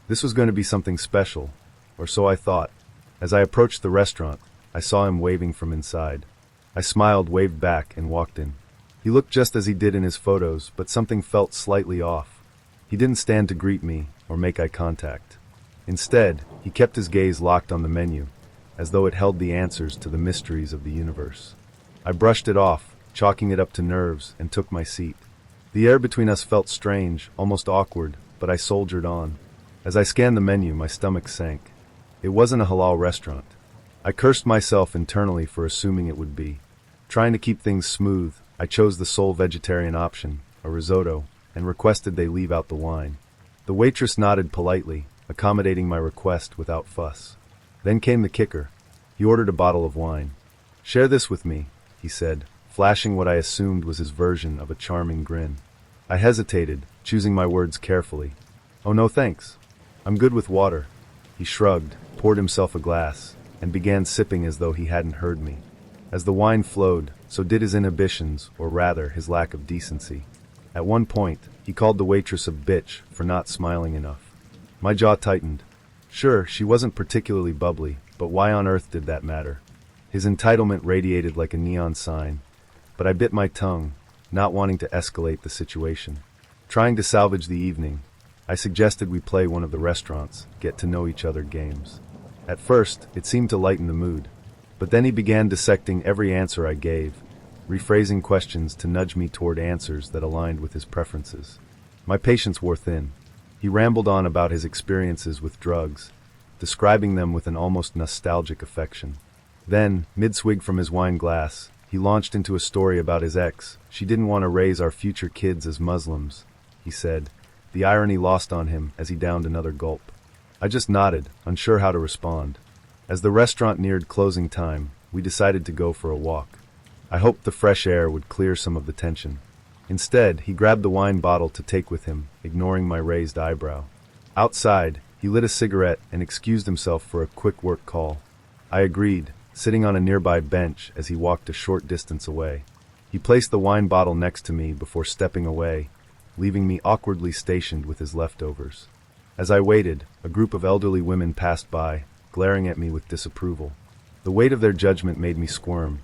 This was going to be something special, or so I thought. As I approached the restaurant, I saw him waving from inside. I smiled, waved back, and walked in. He looked just as he did in his photos, but something felt slightly off. He didn't stand to greet me or make eye contact. Instead, he kept his gaze locked on the menu, as though it held the answers to the mysteries of the universe. I brushed it off, chalking it up to nerves, and took my seat. The air between us felt strange, almost awkward, but I soldiered on. As I scanned the menu, my stomach sank. It wasn't a halal restaurant. I cursed myself internally for assuming it would be. Trying to keep things smooth, I chose the sole vegetarian option, a risotto, and requested they leave out the wine. The waitress nodded politely, accommodating my request without fuss. Then came the kicker. He ordered a bottle of wine. "Share this with me," he said, flashing what I assumed was his version of a charming grin. I hesitated, choosing my words carefully. "Oh no thanks. I'm good with water." He shrugged, poured himself a glass, and began sipping as though he hadn't heard me. As the wine flowed, so did his inhibitions, or rather, his lack of decency. At one point, he called the waitress a bitch for not smiling enough. My jaw tightened. Sure, she wasn't particularly bubbly, but why on earth did that matter? His entitlement radiated like a neon sign, but I bit my tongue, not wanting to escalate the situation. Trying to salvage the evening, I suggested we play one of the restaurant's get-to-know-each-other games. At first, it seemed to lighten the mood, but then he began dissecting every answer I gave, rephrasing questions to nudge me toward answers that aligned with his preferences. My patience wore thin. He rambled on about his experiences with drugs, describing them with an almost nostalgic affection. Then, mid-swig from his wine glass, he launched into a story about his ex. She didn't want to raise our future kids as Muslims, he said, the irony lost on him as he downed another gulp. I just nodded, unsure how to respond. As the restaurant neared closing time, we decided to go for a walk. I hoped the fresh air would clear some of the tension. Instead, he grabbed the wine bottle to take with him, ignoring my raised eyebrow. Outside, he lit a cigarette and excused himself for a quick work call. I agreed, sitting on a nearby bench as he walked a short distance away. He placed the wine bottle next to me before stepping away, leaving me awkwardly stationed with his leftovers. As I waited, a group of elderly women passed by, glaring at me with disapproval. The weight of their judgment made me squirm,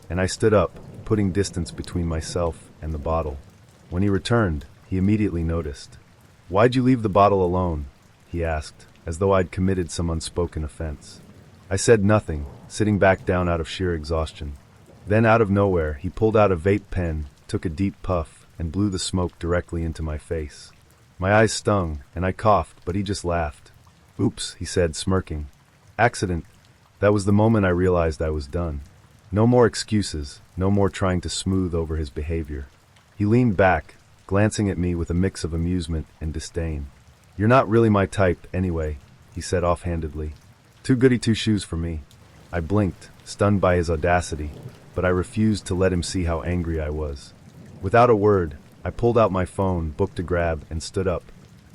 and I stood up, putting distance between myself and the bottle. When he returned, he immediately noticed. "Why'd you leave the bottle alone?" he asked, as though I'd committed some unspoken offense. I said nothing, sitting back down out of sheer exhaustion. Then out of nowhere, he pulled out a vape pen, took a deep puff, and blew the smoke directly into my face. My eyes stung, and I coughed, but he just laughed. "Oops," he said, smirking. "Accident." That was the moment I realized I was done. No more excuses, no more trying to smooth over his behavior. He leaned back, glancing at me with a mix of amusement and disdain. "You're not really my type, anyway," he said offhandedly. "Too goody two-shoes for me." I blinked, stunned by his audacity, but I refused to let him see how angry I was. Without a word, I pulled out my phone, booked a grab, and stood up.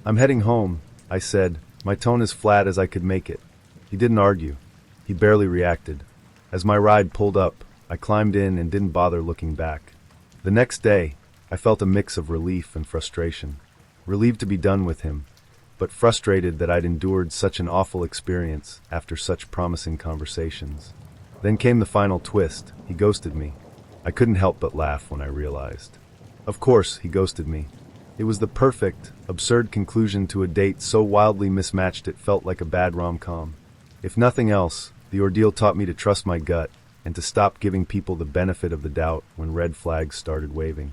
"I'm heading home," I said, my tone as flat as I could make it. He didn't argue. He barely reacted. As my ride pulled up, I climbed in and didn't bother looking back. The next day, I felt a mix of relief and frustration. Relieved to be done with him, but frustrated that I'd endured such an awful experience after such promising conversations. Then came the final twist. He ghosted me. I couldn't help but laugh when I realized. Of course, he ghosted me. It was the perfect, absurd conclusion to a date so wildly mismatched it felt like a bad rom-com. If nothing else, the ordeal taught me to trust my gut and to stop giving people the benefit of the doubt when red flags started waving.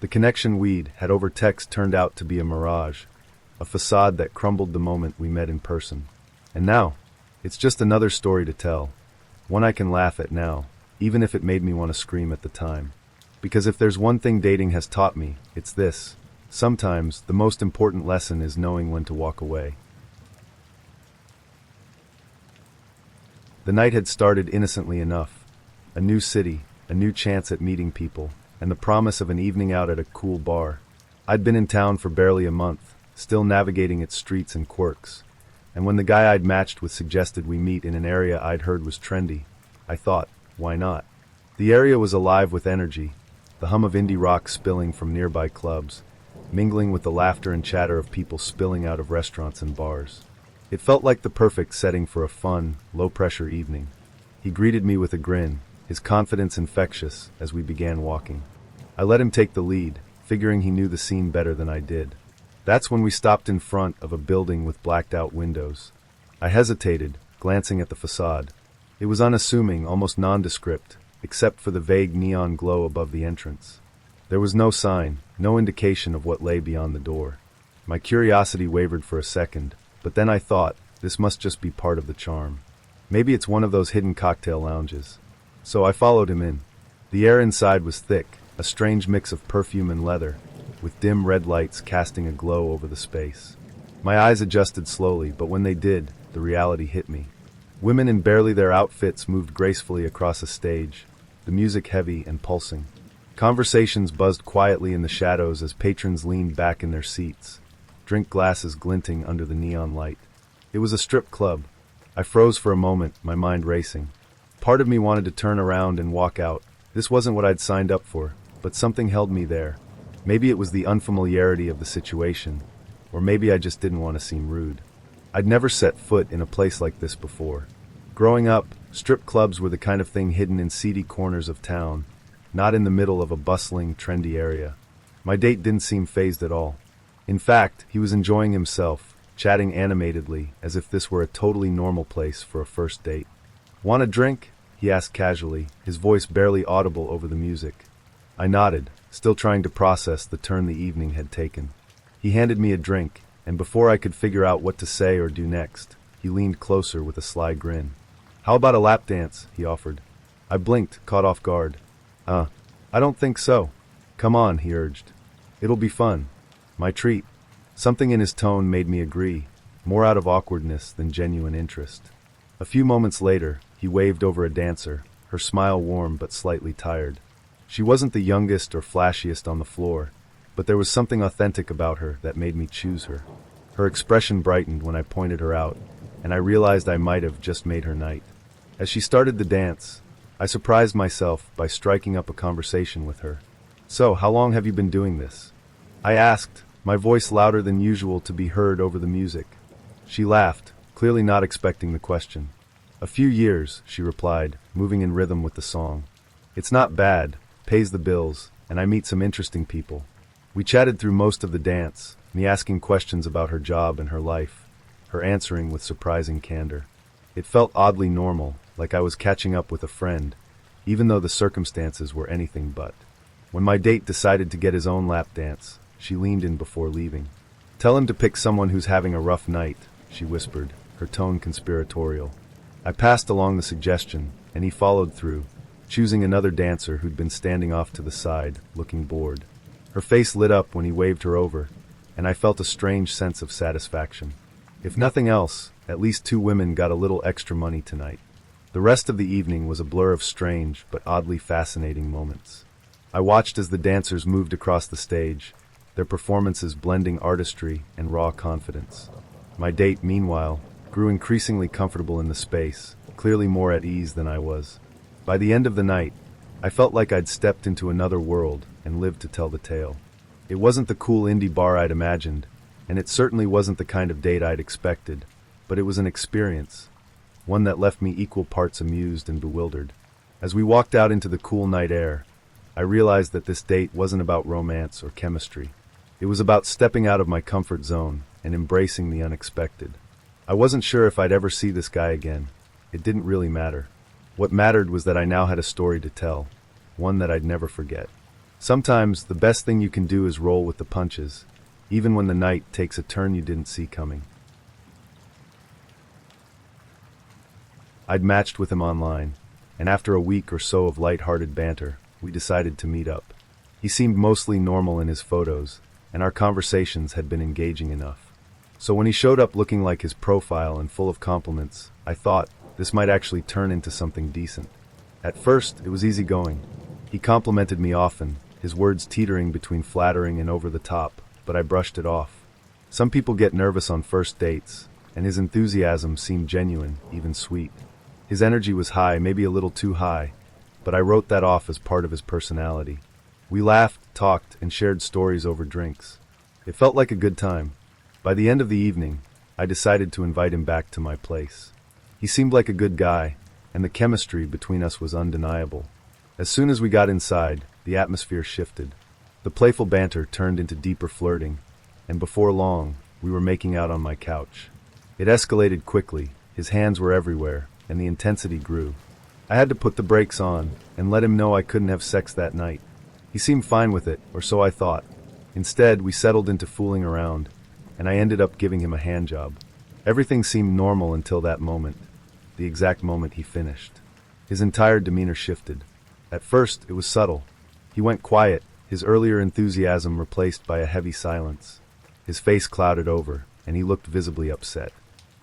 The connection we'd had over text turned out to be a mirage, a facade that crumbled the moment we met in person. And now, it's just another story to tell, one I can laugh at now, even if it made me want to scream at the time. Because if there's one thing dating has taught me, it's this. Sometimes, the most important lesson is knowing when to walk away. The night had started innocently enough. A new city, a new chance at meeting people, and the promise of an evening out at a cool bar. I'd been in town for barely a month, still navigating its streets and quirks, and when the guy I'd matched with suggested we meet in an area I'd heard was trendy, I thought, why not? The area was alive with energy, the hum of indie rock spilling from nearby clubs, mingling with the laughter and chatter of people spilling out of restaurants and bars. It felt like the perfect setting for a fun, low-pressure evening. He greeted me with a grin, his confidence infectious, as we began walking. I let him take the lead, figuring he knew the scene better than I did. That's when we stopped in front of a building with blacked-out windows. I hesitated, glancing at the facade. It was unassuming, almost nondescript, except for the vague neon glow above the entrance. There was no sign, no indication of what lay beyond the door. My curiosity wavered for a second, but then I thought, this must just be part of the charm. Maybe it's one of those hidden cocktail lounges. So I followed him in. The air inside was thick, a strange mix of perfume and leather, with dim red lights casting a glow over the space. My eyes adjusted slowly, but when they did, the reality hit me. Women in barely their outfits moved gracefully across a stage, the music heavy and pulsing. Conversations buzzed quietly in the shadows as patrons leaned back in their seats, drink glasses glinting under the neon light. It was a strip club. I froze for a moment, my mind racing. Part of me wanted to turn around and walk out. This wasn't what I'd signed up for, but something held me there. Maybe it was the unfamiliarity of the situation, or maybe I just didn't want to seem rude. I'd never set foot in a place like this before. Growing up, strip clubs were the kind of thing hidden in seedy corners of town, not in the middle of a bustling, trendy area. My date didn't seem fazed at all. In fact, he was enjoying himself, chatting animatedly, as if this were a totally normal place for a first date. "Want a drink?" he asked casually, his voice barely audible over the music. I nodded, still trying to process the turn the evening had taken. He handed me a drink, and before I could figure out what to say or do next, he leaned closer with a sly grin. "How about a lap dance?" he offered. I blinked, caught off guard. I don't think so." "Come on," he urged. "It'll be fun. My treat." Something in his tone made me agree, more out of awkwardness than genuine interest. A few moments later, he waved over a dancer, her smile warm but slightly tired. She wasn't the youngest or flashiest on the floor, but there was something authentic about her that made me choose her. Her expression brightened when I pointed her out, and I realized I might have just made her night. As she started the dance, I surprised myself by striking up a conversation with her. "So, how long have you been doing this?" I asked, my voice louder than usual to be heard over the music. She laughed, clearly not expecting the question. "A few years," she replied, moving in rhythm with the song. "It's not bad, pays the bills, and I meet some interesting people." We chatted through most of the dance, me asking questions about her job and her life, her answering with surprising candor. It felt oddly normal, like I was catching up with a friend, even though the circumstances were anything but. When my date decided to get his own lap dance, she leaned in before leaving. "Tell him to pick someone who's having a rough night," she whispered, her tone conspiratorial. I passed along the suggestion, and he followed through, choosing another dancer who'd been standing off to the side, looking bored. Her face lit up when he waved her over, and I felt a strange sense of satisfaction. If nothing else, at least 2 women got a little extra money tonight. The rest of the evening was a blur of strange but oddly fascinating moments. I watched as the dancers moved across the stage, their performances blending artistry and raw confidence. My date, meanwhile, grew increasingly comfortable in the space, clearly more at ease than I was. By the end of the night, I felt like I'd stepped into another world and lived to tell the tale. It wasn't the cool indie bar I'd imagined, and it certainly wasn't the kind of date I'd expected, but it was an experience, one that left me equal parts amused and bewildered. As we walked out into the cool night air, I realized that this date wasn't about romance or chemistry. It was about stepping out of my comfort zone and embracing the unexpected. I wasn't sure if I'd ever see this guy again. It didn't really matter. What mattered was that I now had a story to tell, one that I'd never forget. Sometimes the best thing you can do is roll with the punches, even when the night takes a turn you didn't see coming. I'd matched with him online, and after a week or so of light-hearted banter, we decided to meet up. He seemed mostly normal in his photos, and our conversations had been engaging enough. So when he showed up looking like his profile and full of compliments, I thought this might actually turn into something decent. At first, it was easygoing. He complimented me often, his words teetering between flattering and over the top, but I brushed it off. Some people get nervous on first dates, and his enthusiasm seemed genuine, even sweet. His energy was high, maybe a little too high, but I wrote that off as part of his personality. We laughed, talked, and shared stories over drinks. It felt like a good time. By the end of the evening, I decided to invite him back to my place. He seemed like a good guy, and the chemistry between us was undeniable. As soon as we got inside, the atmosphere shifted. The playful banter turned into deeper flirting, and before long, we were making out on my couch. It escalated quickly, his hands were everywhere, and the intensity grew. I had to put the brakes on and let him know I couldn't have sex that night. He seemed fine with it, or so I thought. Instead, we settled into fooling around, and I ended up giving him a handjob. Everything seemed normal until that moment, the exact moment he finished. His entire demeanor shifted. At first, it was subtle. He went quiet, his earlier enthusiasm replaced by a heavy silence. His face clouded over, and he looked visibly upset.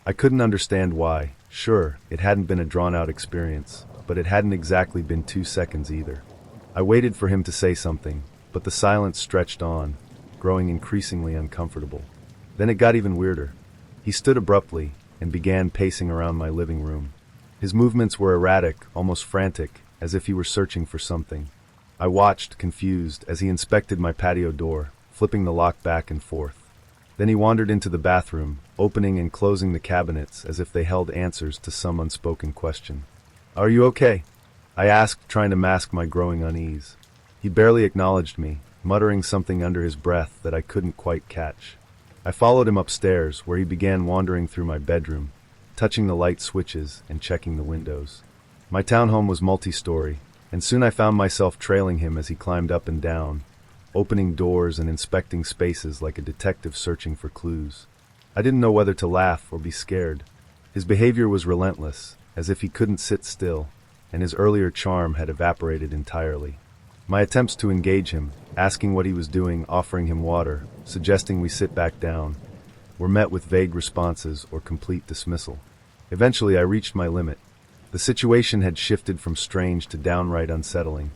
I couldn't understand why. Sure, it hadn't been a drawn-out experience, but it hadn't exactly been 2 seconds either. I waited for him to say something, but the silence stretched on, growing increasingly uncomfortable. Then it got even weirder. He stood abruptly and began pacing around my living room. His movements were erratic, almost frantic, as if he were searching for something. I watched, confused, as he inspected my patio door, flipping the lock back and forth. Then he wandered into the bathroom, opening and closing the cabinets as if they held answers to some unspoken question. "Are you okay?" I asked, trying to mask my growing unease. He barely acknowledged me, muttering something under his breath that I couldn't quite catch. I followed him upstairs, where he began wandering through my bedroom, touching the light switches and checking the windows. My townhome was multi-story, and soon I found myself trailing him as he climbed up and down, opening doors and inspecting spaces like a detective searching for clues. I didn't know whether to laugh or be scared. His behavior was relentless, as if he couldn't sit still, and his earlier charm had evaporated entirely. My attempts to engage him, asking what he was doing, offering him water, suggesting we sit back down, were met with vague responses or complete dismissal. Eventually I reached my limit. The situation had shifted from strange to downright unsettling,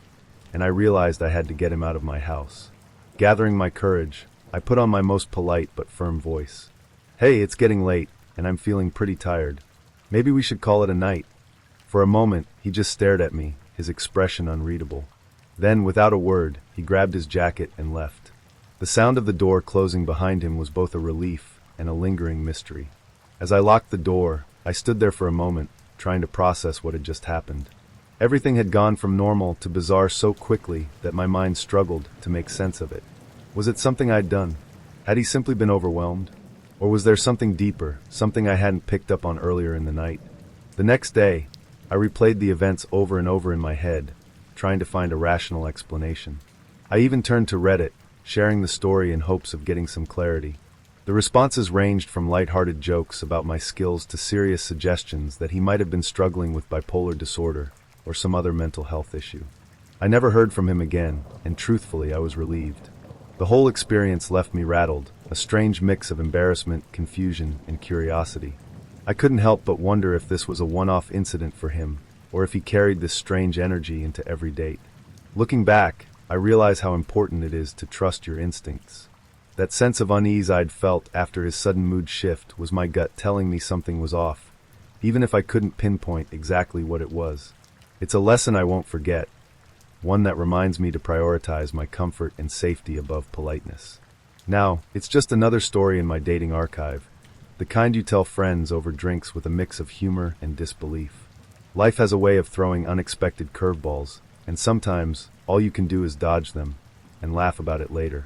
and I realized I had to get him out of my house. Gathering my courage, I put on my most polite but firm voice. "Hey, it's getting late, and I'm feeling pretty tired. Maybe we should call it a night." For a moment, he just stared at me, his expression unreadable. Then, without a word, he grabbed his jacket and left. The sound of the door closing behind him was both a relief and a lingering mystery. As I locked the door, I stood there for a moment, trying to process what had just happened. Everything had gone from normal to bizarre so quickly that my mind struggled to make sense of it. Was it something I'd done? Had he simply been overwhelmed? Or was there something deeper, something I hadn't picked up on earlier in the night? The next day, I replayed the events over and over in my head, trying to find a rational explanation. I even turned to Reddit, sharing the story in hopes of getting some clarity. The responses ranged from lighthearted jokes about my skills to serious suggestions that he might have been struggling with bipolar disorder or some other mental health issue. I never heard from him again, and truthfully, I was relieved. The whole experience left me rattled, a strange mix of embarrassment, confusion, and curiosity. I couldn't help but wonder if this was a one-off incident for him, or if he carried this strange energy into every date. Looking back, I realize how important it is to trust your instincts. That sense of unease I'd felt after his sudden mood shift was my gut telling me something was off, even if I couldn't pinpoint exactly what it was. It's a lesson I won't forget, one that reminds me to prioritize my comfort and safety above politeness. Now, it's just another story in my dating archive, the kind you tell friends over drinks with a mix of humor and disbelief. Life has a way of throwing unexpected curveballs, and sometimes all you can do is dodge them and laugh about it later.